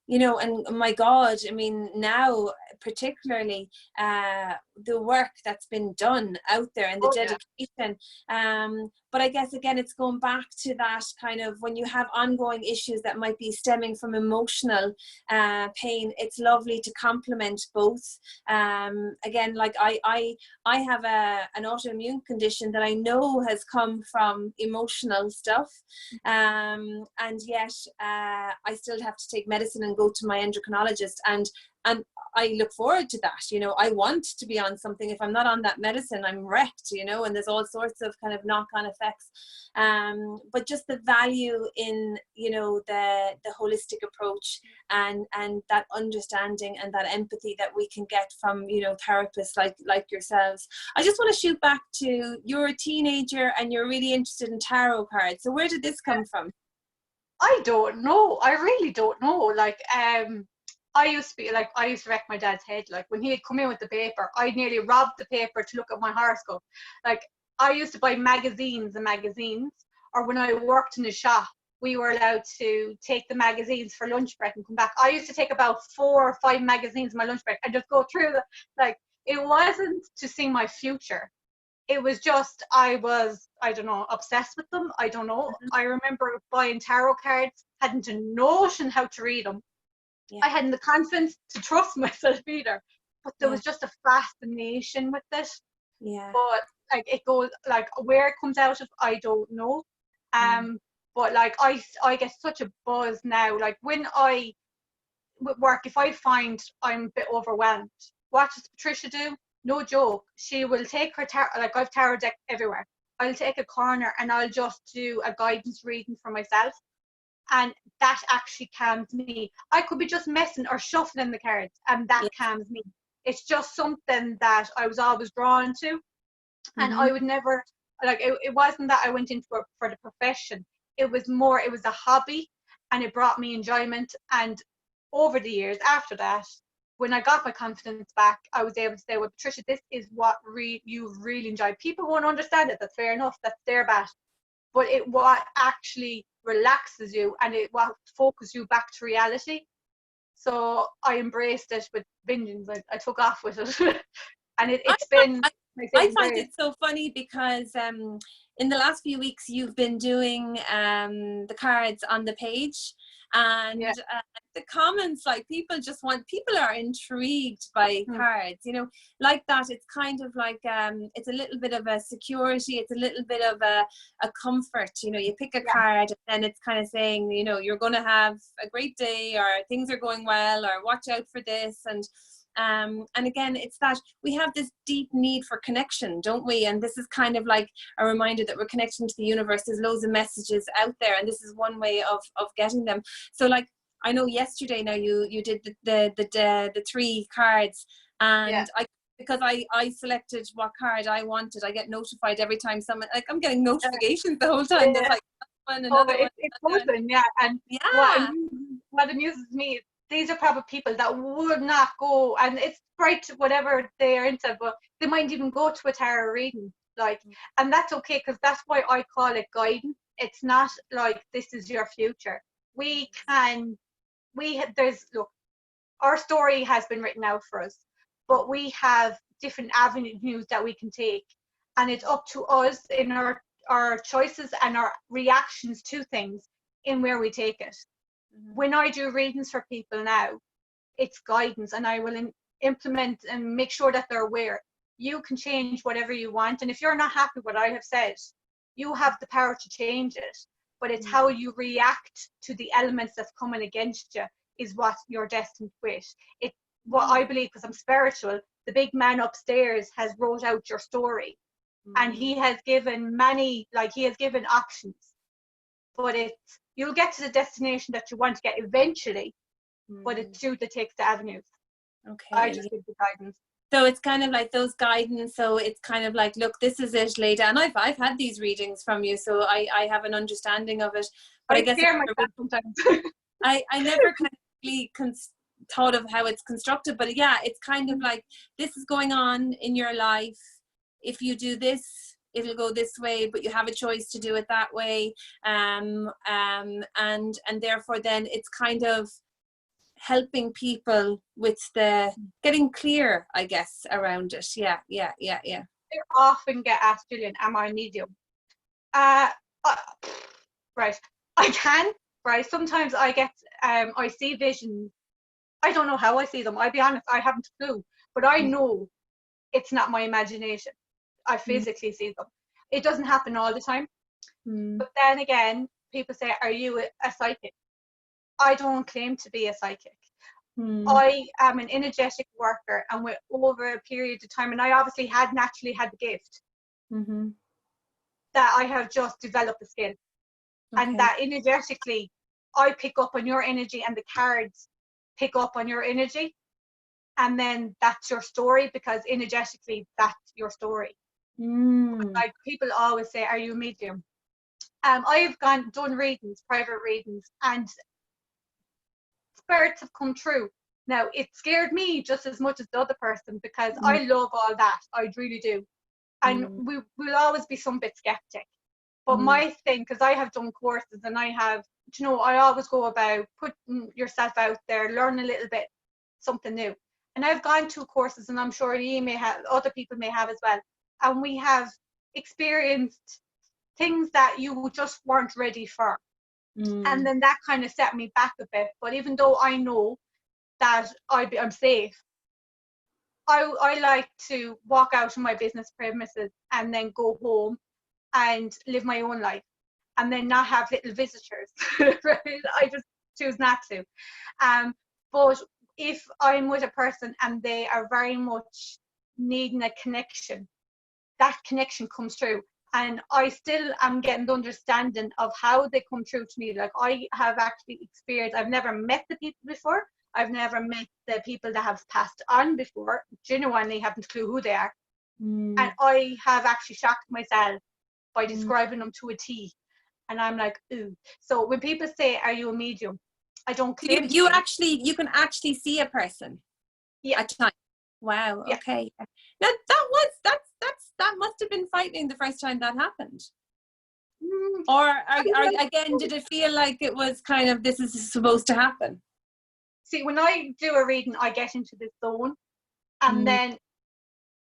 you know, and my God, I mean, now particularly the work that's been done out there and the dedication. But I guess again, it's going back to that kind of, when you have ongoing issues that might be stemming from emotional pain, it's lovely to complement both. Again, like I have an autoimmune condition that I know has come from emotional stuff, and yet I still have to take medicine and go to my endocrinologist, and I look forward to that. You know, I want to be on something. If I'm not on that medicine, I'm wrecked, you know, and there's all sorts of kind of knock-on effects. But just the value in, you know, the holistic approach and that understanding and that empathy that we can get from, you know, therapists like yourselves. I just want to shoot back to, you're a teenager and you're really interested in tarot cards. So where did this come from? I don't know. I really don't know. Like, I used to wreck my dad's head. Like, when he'd come in with the paper, I'd nearly rob the paper to look at my horoscope. Like, I used to buy magazines and magazines, or when I worked in a shop, we were allowed to take the magazines for lunch break and come back. I used to take about 4 or 5 magazines in my lunch break and just go through the, like, it wasn't to see my future. It was just, I was, I don't know, obsessed with them. I don't know. I remember buying tarot cards, hadn't a notion how to read them. I hadn't the confidence to trust myself either. But there was just a fascination with it. But like, it goes, like, where it comes out of, I don't know. But like, I get such a buzz now. Like, when I with work, if I find I'm a bit overwhelmed, what does Patricia do? No joke. She will take her tarot, like, I've tarot deck everywhere. I'll take a corner and I'll just do a guidance reading for myself. And that actually calms me. I could be just messing or shuffling the cards, and that calms me. It's just something that I was always drawn to. And I would never, like, it wasn't that I went into it for the profession. It was more, it was a hobby, and it brought me enjoyment. And over the years after that, when I got my confidence back, I was able to say, well, Patricia, this is what you really enjoy. People won't understand it. That's fair enough. That's their bat. But it what actually relaxes you, and it what focuses you back to reality. So I embraced it with vengeance. I took off with it. And it's been... I find it so funny because in the last few weeks you've been doing the cards on the page, and the comments, like, people are intrigued by cards, you know, like that. It's kind of like it's a little bit of a security, it's a little bit of a comfort, you know. You pick a card and then it's kind of saying, you know, you're going to have a great day, or things are going well, or watch out for this. And again, it's that we have this deep need for connection, don't we? And this is kind of like a reminder that we're connecting to the universe. There's loads of messages out there, and this is one way of getting them. So, like, I know yesterday now you did the 3 cards, and because I selected what card I wanted, I get notified every time someone, like, I'm getting notifications the whole time. There's like one, another one. It's open, and what amuses me, these are probably people that would not go, and it's great whatever they're into, but they might even go to a tarot reading, like, and that's okay, because that's why I call it guidance. It's not like this is your future. Look, our story has been written out for us, but we have different avenues that we can take, and it's up to us in our our choices and our reactions to things in where we take it. When I do readings for people now, it's guidance, and I will implement and make sure that they're aware. You can change whatever you want, and if you're not happy with what I have said, you have the power to change it. But it's how you react to the elements that's coming against you is what you're destined with. It's what I believe, because I'm spiritual. The big man upstairs has wrote out your story, and he has given options. But you'll get to the destination that you want to get eventually, but it's you that takes the avenues. Okay. I just give the guidance. So it's kind of like those guidance. So it's kind of like, look, this is it, lay down. I've had these readings from you, so I have an understanding of it. But I guess scare myself sometimes. I never kind of really thought of how it's constructed. But yeah, it's kind of like, this is going on in your life. If you do this, it'll go this way, but you have a choice to do it that way. And therefore then it's kind of helping people with the getting clear, I guess, around it. Yeah. I often get asked, Gillian, am I a medium? Right, I can. Right, sometimes I get I see visions. I don't know how I see them. I'll be honest, I haven't a clue, but I know it's not my imagination. I physically see them. It doesn't happen all the time. But then again, people say, are you a psychic? I don't claim to be a psychic. I am an energetic worker, and with over a period of time, and I obviously naturally had the gift, that I have just developed the skill. And that energetically, I pick up on your energy, and the cards pick up on your energy. And then that's your story, because energetically, that's your story. Like people always say, are you a medium? I've done readings, private readings, and spirits have come true. Now, it scared me just as much as the other person, because I love all that. I really do. And we will always be some bit skeptic. But my thing, because I have done courses, and I have, I always go about putting yourself out there, learn a little bit, something new. And I've gone to courses, and I'm sure you may have, other people may have as well. And we have experienced things that you just weren't ready for. And then that kind of set me back a bit. But even though I know that I'm safe, I like to walk out of my business premises and then go home and live my own life, and then not have little visitors. Right? I just choose not to. But if I'm with a person and they are very much needing a connection, that connection comes through. And I still am getting the understanding of how they come through to me. Like, I have actually experienced, I've never met the people before. I've never met the people that have passed on before. Genuinely haven't a clue who they are. And I have actually shocked myself by describing them to a T. And I'm like, ooh. So when people say, are you a medium? I don't claim you can actually see a person. Yeah. At time. Wow. Yeah. Okay. Now that must have been frightening the first time that happened. Or again, did it feel like it was kind of, this is supposed to happen? See, when I do a reading, I get into this zone. And then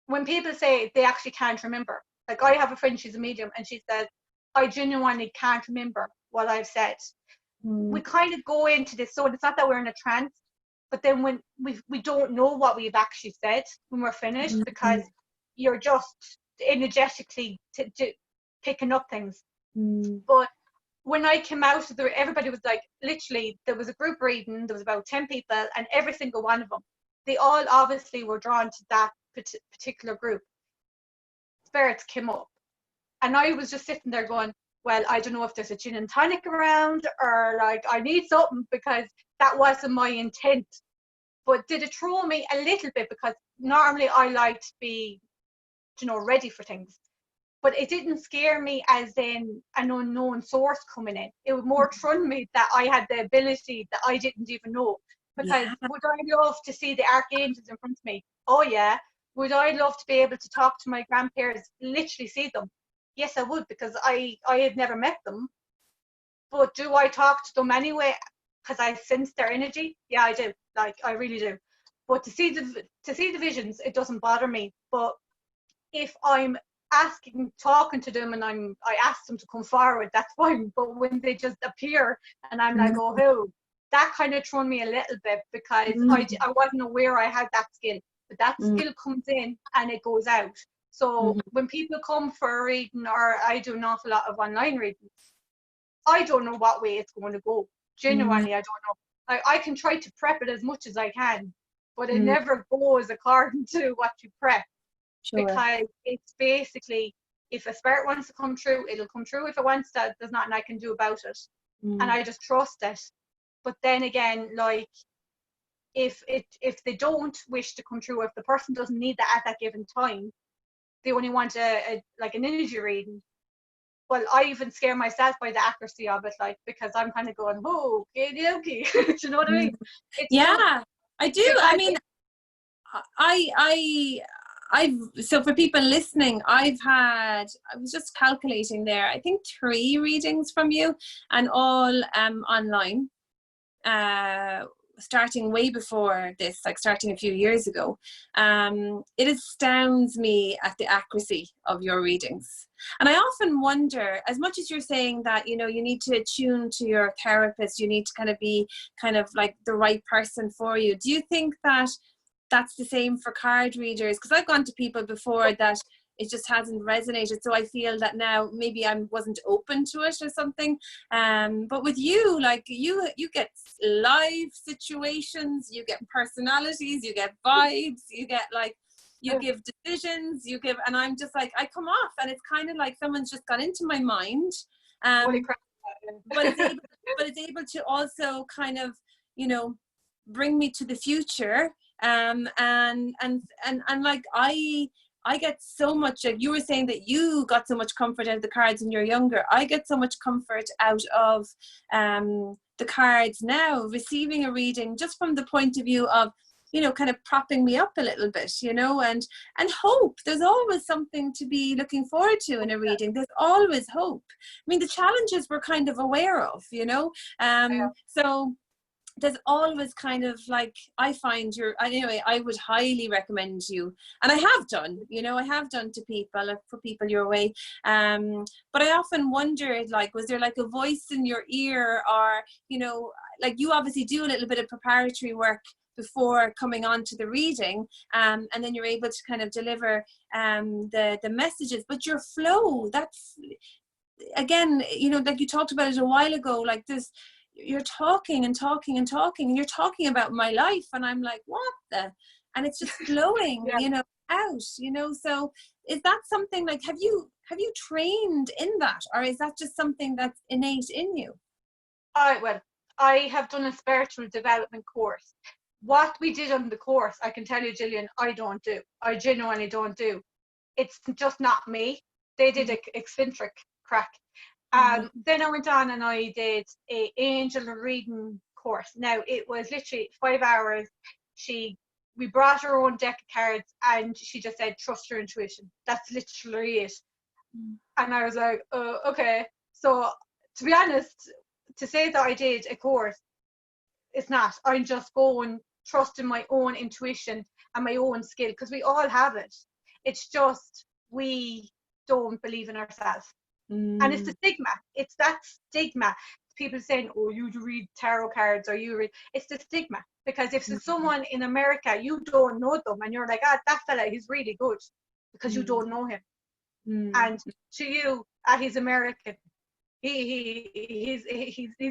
when people say they actually can't remember, like I have a friend, she's a medium, and she says, I genuinely can't remember what I've said. We kind of go into this zone. It's not that we're in a trance, but then when we don't know what we've actually said when we're finished, because you're just energetically picking up things. But when I came out of there, everybody was like, literally, there was a group reading, there was about 10 people, and every single one of them, they all obviously were drawn to that particular group. Spirits came up. And I was just sitting there going, well, I don't know if there's a gin and tonic around, or like, I need something, because that wasn't my intent. But did it throw me a little bit, because normally I like to be, ready for things. But it didn't scare me as in an unknown source coming in. It would more thrown me that I had the ability that I didn't even know. Because would I love to see the archangels in front of me? Oh yeah. Would I love to be able to talk to my grandparents, literally see them? Yes, I would, because I had never met them. But do I talk to them anyway? Because I sense their energy? Yeah, I do. Like, I really do. But to see the visions, it doesn't bother me. But if I'm talking to them, and I ask them to come forward, that's fine. But when they just appear and I'm like, oh, who? That kind of thrown me a little bit, because I wasn't aware I had that skill. But that skill comes in and it goes out. So when people come for a reading, or I do an awful lot of online readings, I don't know what way it's going to go. Genuinely, I don't know. I can try to prep it as much as I can, but it never goes according to what you prep. Sure. Because it's basically, if a spirit wants to come through, it'll come through. If it wants to, there's nothing I can do about it. And I just trust it. But then again, like, if they don't wish to come through, if the person doesn't need that at that given time, they only want like an energy reading. Well, I even scare myself by the accuracy of it, like, because I'm kind of going, oh, okay. Do you know what I mean? I do. I mean, so for people listening, I was just calculating there, I think 3 readings from you, and all online, starting way before this, like starting a few years ago. It astounds me at the accuracy of your readings. And I often wonder, as much as you're saying that, you know, you need to attune to your therapist, you need to kind of be kind of like the right person for you. Do you think that that's the same for card readers? Because I've gone to people before that it just hasn't resonated, so I feel that now maybe I wasn't open to it or something. But with you, like, you get live situations, you get personalities, you get vibes, you get like, you give decisions, you give, and I'm just like, I come off and it's kind of like someone's just got into my mind. But it's able to also kind of, you know, bring me to the future. And like, I get so much, like you were saying that you got so much comfort out of the cards when you're younger. I get so much comfort out of the cards now, receiving a reading just from the point of view of, you know, kind of propping me up a little bit, you know, and hope. There's always something to be looking forward to in a reading. There's always hope. I mean, the challenges we're kind of aware of, you know, so there's always kind of like, I find anyway, I would highly recommend you, and I have done to people, for people your way, but I often wondered, like, was there like a voice in your ear, or, you know, like, you obviously do a little bit of preparatory work before coming on to the reading, and then you're able to kind of deliver the messages, but your flow, that's, again, you know, like you talked about it a while ago, like you're talking and talking and talking, and you're talking about my life, and I'm like, what the, and it's just flowing, you know, out, you know. So is that something, like, have you trained in that, or is that just something that's innate in you? Well, I have done a spiritual development course. What we did on the course, I can tell you, Gillian, I don't do. I genuinely don't do. It's just not me. They did an eccentric crack. Then I went on and I did an angel reading course. Now, it was literally 5 hours. We brought her own deck of cards, and she just said, trust your intuition. That's literally it. And I was like, okay. So, to be honest, to say that I did a course, it's not. I'm just going, trusting my own intuition and my own skill, because we all have it. It's just we don't believe in ourselves. And it's the stigma. It's that stigma. People saying, oh, you read tarot cards, or you read. It's the stigma. Because if there's someone in America, you don't know them, and you're like, that fella, he's really good, because you don't know him. And to you, he's American. He's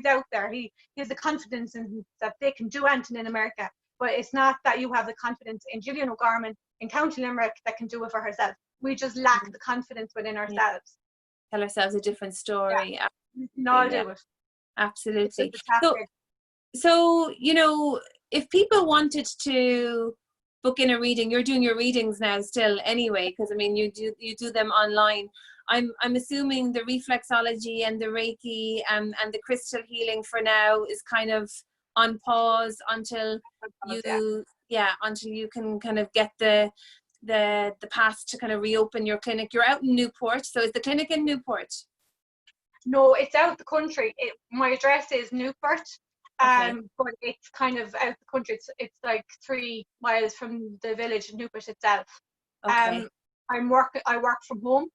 out there. He has the confidence in that they can do anything in America. But it's not that you have the confidence in Gillian O'Gorman in County Limerick that can do it for herself. We just lack the confidence within ourselves. Tell ourselves a different story. No, do it. Absolutely. So, you know, if people wanted to book in a reading, you're doing your readings now still anyway, because I mean, you do them online. I'm assuming the reflexology and the Reiki and the crystal healing for now is kind of on pause until you can kind of get the path to kind of reopen your clinic. You're out in Newport, so is the clinic in Newport? No, it's out the country. My address is Newport, but it's kind of out the country. It's like 3 miles from the village of Newport itself. I work from home.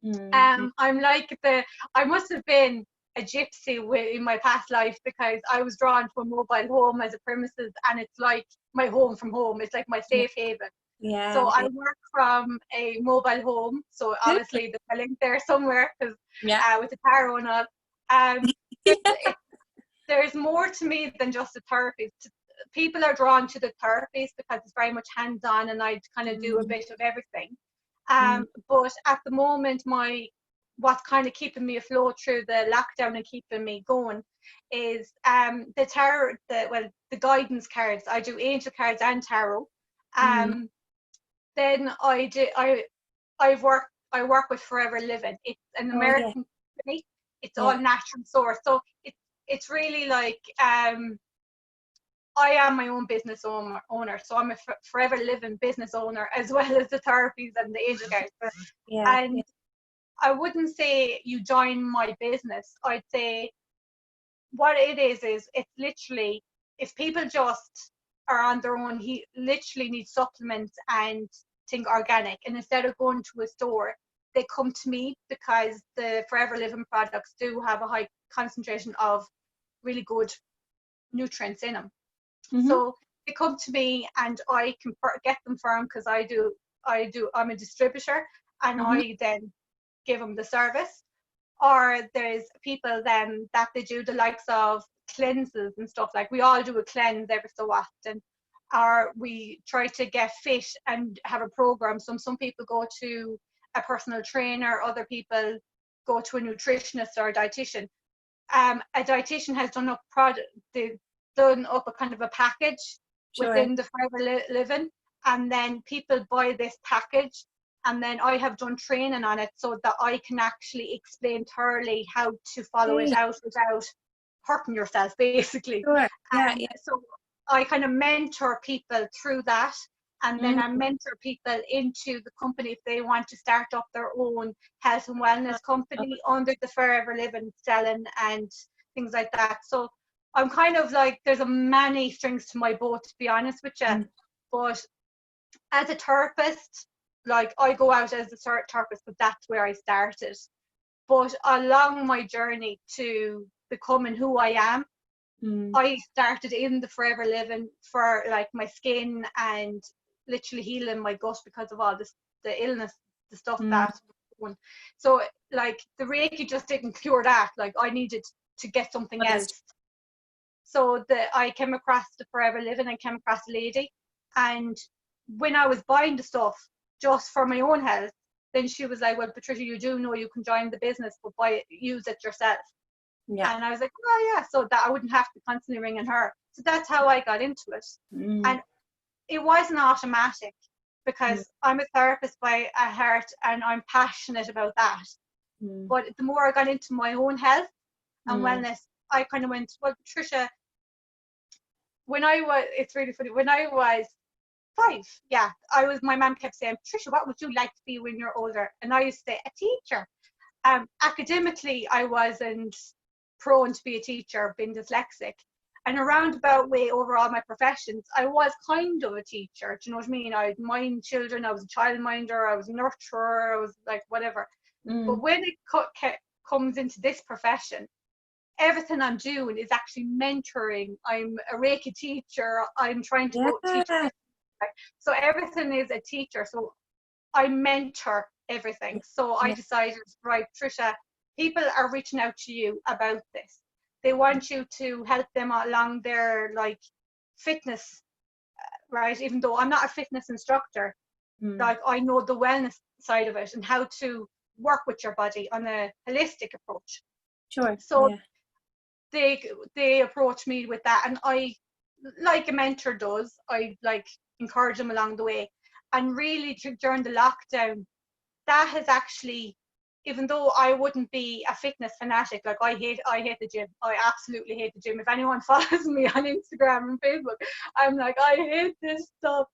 Mm-hmm. I must have been a gypsy in my past life, because I was drawn to a mobile home as a premises, and it's like my home from home. It's like my Yeah. safe haven. Yeah. So I work from a mobile home. So Good. obviously there's a link there somewhere, because Yeah. with the tarot and all. Um, there's more to me than just the therapy. People are drawn to the therapies because it's very much hands-on, and I kind of do a bit of everything. Mm. But at the moment, what's kind of keeping me afloat through the lockdown and keeping me going is the tarot, the guidance cards. I do angel cards and tarot. Mm. Then I work with Forever Living. It's an Oh yeah. American company. It's Yeah. all natural source. So it's really like I am my own business owner. So I'm a Forever Living business owner, as well as the therapies and the angel cards. Yeah. And I wouldn't say you join my business. I'd say what it is it's literally, if people just are on their own, he literally needs supplements and think organic, and instead of going to a store, they come to me, because the Forever Living products do have a high concentration of really good nutrients in them. Mm-hmm. So they come to me, and I can get them for them, because I'm a distributor, and Mm-hmm. I then give them the service. Or there's people then that they do the likes of cleanses and stuff. Like, we all do a cleanse every so often, or we try to get fit and have a program. Some people go to a personal trainer, other people go to a nutritionist or a dietitian. A dietitian has done up a kind of a package Sure. within the Forever Living, and then people buy this package, and then I have done training on it, so that I can actually explain thoroughly how to follow it Okay. out without hurting yourself, basically. Sure. Yeah. Yeah. So I kind of mentor people through that, and then I Mm. mentor people into the company if they want to start up their own health and wellness company under the Forever Living selling and things like that. So I'm kind of like, there's a many strings to my bow, to be honest with you. Mm. But as a therapist, like, I go out as a therapist, but that's where I started. But along my journey to becoming who I am, Mm. I started in the Forever Living for like my skin and literally healing my gut because of all this, the illness, the stuff Mm. that was. So like, the Reiki just didn't cure that. Like, I needed to get something What is? else. So I came across the Forever Living, and came across a lady, and when I was buying the stuff just for my own health, then she was like, well, Patricia, you do know you can join the business, but use it yourself. Yeah. And I was like, oh yeah, so that I wouldn't have to constantly ringing her. So that's how I got into it. Mm. And it wasn't automatic, Mm. because I'm a therapist by heart, and I'm passionate about that. Mm. But the more I got into my own health and Mm. wellness, I kind of went, well, Patricia, it's really funny, when I was 5, my mum kept saying, Patricia, what would you like to be when you're older? And I used to say, a teacher. Academically, I wasn't prone to be a teacher, being dyslexic. And a roundabout way over all my professions, I was kind of a teacher. Do you know what I mean? I'd mind children, I was a childminder, I was a nurturer, I was like whatever. But Mm. when it comes into this profession, everything I'm doing is actually mentoring. I'm a Reiki teacher. I'm trying to go teach. Yeah. So everything is a teacher. So I mentor everything. So I Yeah. decided, right, Trisha, people are reaching out to you about this. They want you to help them along their like fitness, right? Even though I'm not a fitness instructor, Mm. like, I know the wellness side of it and how to work with your body on a holistic approach. Sure. So Yeah. they approach me with that, and I, like a mentor does, I like encourage them along the way. And really, during the lockdown, that has actually, even though I wouldn't be a fitness fanatic, like, I hate the gym. I absolutely hate the gym. If anyone follows me on Instagram and Facebook, I'm like, I hate this stuff.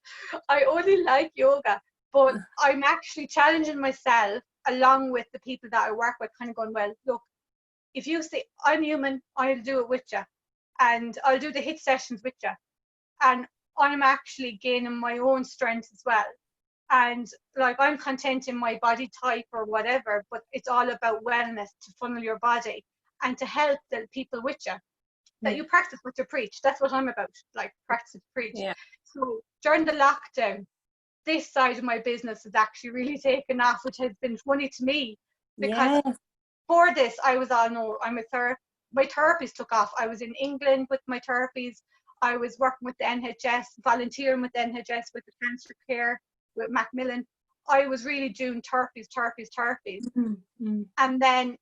I only like yoga. But I'm actually challenging myself along with the people that I work with, kind of going, well, look, if you say I'm human, I'll do it with you, and I'll do the hit sessions with you, and I'm actually gaining my own strength as well. And like, I'm content in my body type or whatever, but it's all about wellness, to funnel your body and to help the people with you, that you practice what you preach. That's what I'm about, like, practice what you preach. Yeah. So during the lockdown, this side of my business has actually really taken off, which has been funny to me, because Yes. for this, I was on, my therapies took off. I was in England with my therapies. I was working with the NHS, volunteering with the NHS, with the cancer care, with Macmillan. I was really doing therapies. Mm-hmm. And then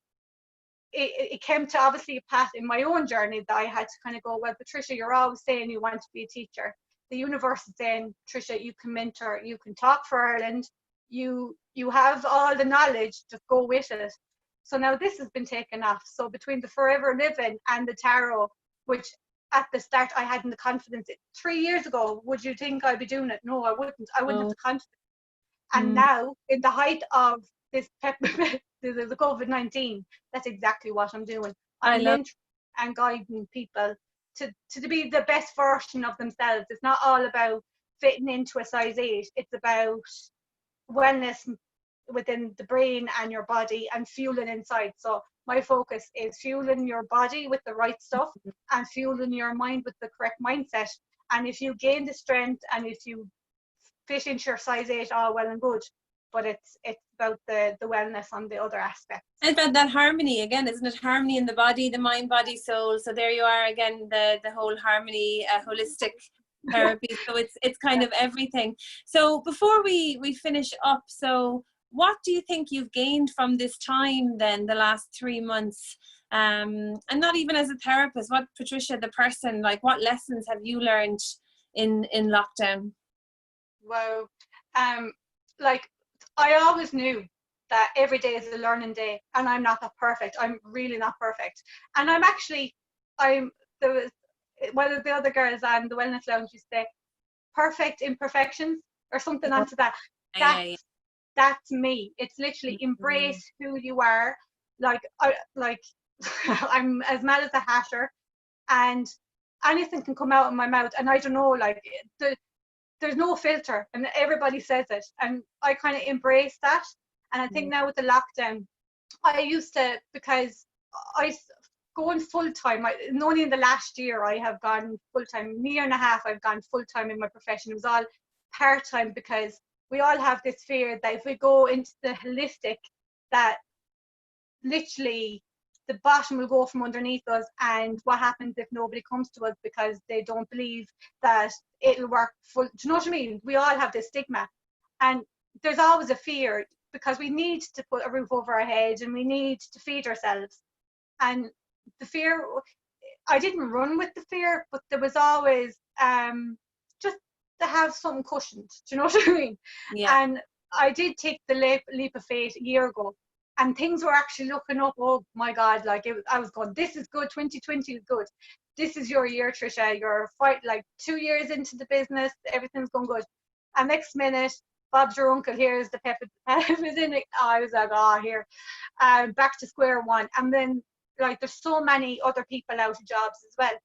it came to obviously a path in my own journey that I had to kind of go, well, Patricia, you're always saying you want to be a teacher. The universe is saying, Patricia, you can mentor, you can talk for Ireland, you have all the knowledge, just go with it. So now this has been taken off. So between the Forever Living and the tarot, which at the start I hadn't the confidence. 3 years ago, would you think I'd be doing it? No, I wouldn't. I wouldn't have the confidence. And now, in the height of this the COVID-19, that's exactly what I'm doing. I'm mentoring and guiding people to be the best version of themselves. It's not all about fitting into a size 8. It's about wellness within the brain and your body, and fueling inside. So my focus is fueling your body with the right stuff and fueling your mind with the correct mindset. And if you gain the strength and if you fit into your size 8, all well and good. But it's about the wellness on the other aspects. And about that harmony again, isn't it? Harmony in the body, the mind, body, soul. So there you are again, the whole harmony, holistic therapy. So it's kind of everything. So before we finish up, so what do you think you've gained from this time then, the last 3 months? And not even as a therapist, what, Patricia, the person, like, what lessons have you learned in lockdown? Wow. Like, I always knew that every day is a learning day, and I'm not that perfect. I'm really not perfect. And one of the other girls on the Wellness Lounge used to say, perfect imperfections, or something onto that. That's me. It's literally embrace who you are. Like, I'm as mad as a hatter, and anything can come out of my mouth, and I don't know, like, there's no filter, and everybody says it, and I kind of embrace that. And I think now with the lockdown, I used to, because I going full time, only in the last year I have gone full time. Year and a half I've gone full time in my profession. It was all part time, because we all have this fear that if we go into the holistic, that literally the bottom will go from underneath us, and what happens if nobody comes to us because they don't believe that it'll work full. Do you know what I mean? We all have this stigma, and there's always a fear, because we need to put a roof over our head and we need to feed ourselves. And the fear, I didn't run with the fear, but there was always just to have something cushioned. Do you know what I mean? Yeah. And I did take the leap of faith a year ago, and things were actually looking up. Oh my God, like, I was going, this is good, 2020 is good. This is your year, Trisha. You're like 2 years into the business, everything's going good. And next minute, Bob's your uncle, here's the pepper was in it. I was like, here. Back to square one. And then, like, there's so many other people out of jobs as well.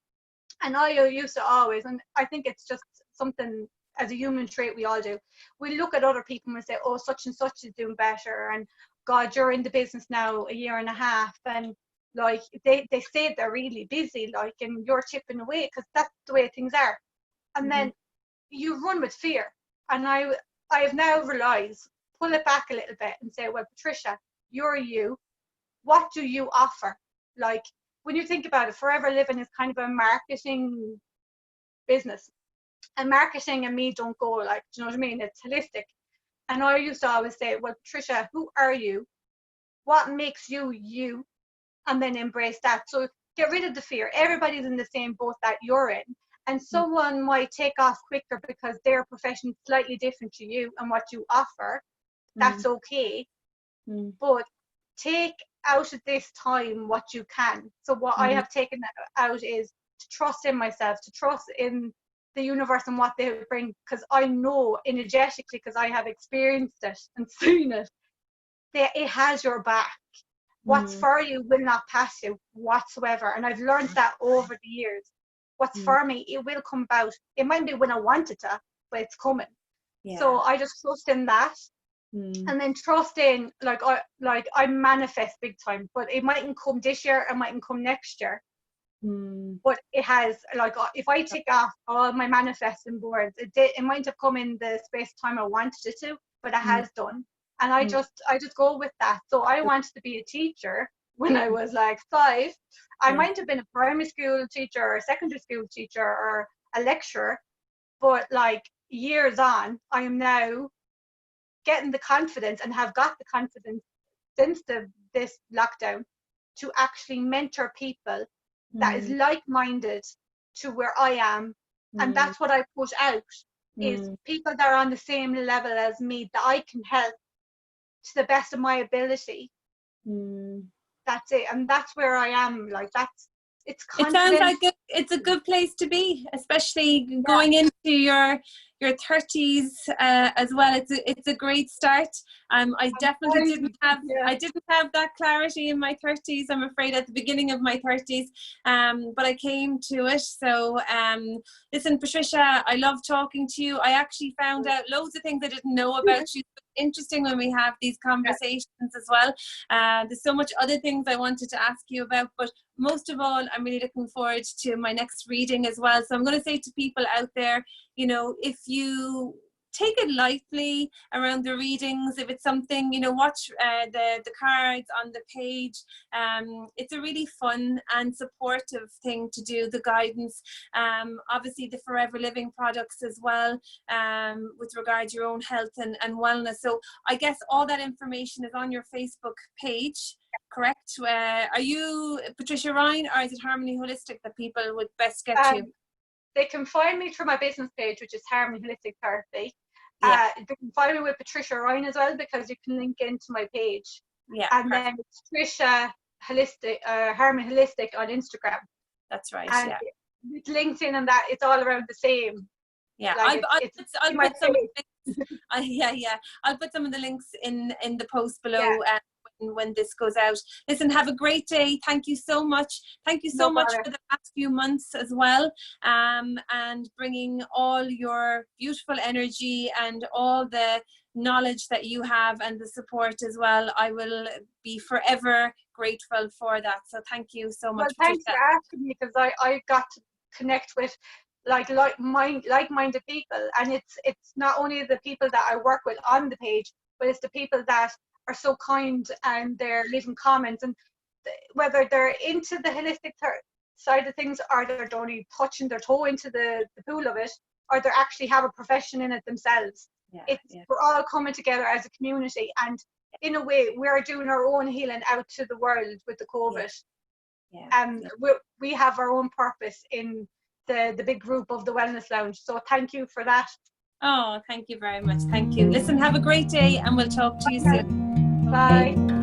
And I used to always, and I think it's just something as a human trait we all do, we look at other people and we say, oh, such and such is doing better, and God, you're in the business now a year and a half, and like they say they're really busy, like, and you're chipping away, because that's the way things are. And then you run with fear. And I have now realized, pull it back a little bit and say, well, Patricia, you're you. What do you offer? Like, when you think about it, Forever Living is kind of a marketing business. And marketing and me don't go, like, do you know what I mean? It's holistic. And I used to always say, well, Patricia, who are you? What makes you you? And then embrace that. So get rid of the fear. Everybody's in the same boat that you're in. And someone might take off quicker because their profession is slightly different to you and what you offer. That's okay. But take out of this time what you can. So what I have taken out is to trust in myself, to trust in the universe and what they bring, because I know energetically, because I have experienced it and seen it, that it has your back. What's for you will not pass you whatsoever. And I've learned that over the years. What's for me, it will come about. It might be when I want it to, but it's coming. So I just trust in that. And then trust in, like I manifest big time, but it mightn't come this year, it mightn't come next year. But it has, like, if I tick off all my manifesting boards, it might have come in the space of time I wanted it to, but it has done. And I just go with that. So I wanted to be a teacher when I was like 5. I might have been a primary school teacher or a secondary school teacher or a lecturer, but like years on, I am now getting the confidence, and have got the confidence since this lockdown, to actually mentor people that is like-minded to where I am. And that's what I put out, is people that are on the same level as me, that I can help to the best of my ability. That's it. And that's where I am. Like, it's confidence. It sounds like it's a good place to be, especially going into your 30s as well. It's a great start. I definitely didn't have that clarity in my 30s, I'm afraid, at the beginning of my 30s, but I came to it. So listen, Patricia, I love talking to you. I actually found out loads of things I didn't know about you. It's interesting when we have these conversations as well. There's so much other things I wanted to ask you about, but most of all, I'm really looking forward to my next reading as well. So I'm going to say to people out there, you know, if you take it lightly around the readings, if it's something, you know, watch the cards on the page. It's a really fun and supportive thing to do, the guidance. Obviously the Forever Living products as well, with regard to your own health and wellness. So I guess all that information is on your Facebook page, correct? Are you Patricia Ryan, or is it Harmony Holistic that people would best get to? They can find me through my business page, which is Harmony Holistic Therapy. They can find me with Patricia Ryan as well, because you can link into my page. And then it's Patricia Holistic, Harmony Holistic on Instagram. That's right. And with LinkedIn and that, it's all around the same. Like I'll put some I'll put some of the links in the post below when this goes out. Listen, have a great day. Thank you so much. Thank you so much for the past few months as well, and bringing all your beautiful energy and all the knowledge that you have and the support as well. I will be forever grateful for that. So thank you so much. Well, thanks for asking me, because I got to connect with like-minded people, and it's not only the people that I work with on the page, but it's the people that are so kind and they're leaving comments, and whether they're into the holistic side of things, or they're only touching their toe into the pool of it, or they actually have a profession in it themselves. We're all coming together as a community, and in a way we're doing our own healing out to the world with the COVID. And we have our own purpose in the big group of the Wellness Lounge. So thank you for that. Oh, thank you very much. Thank you. Listen, have a great day, and we'll talk to you soon. Bye. Okay.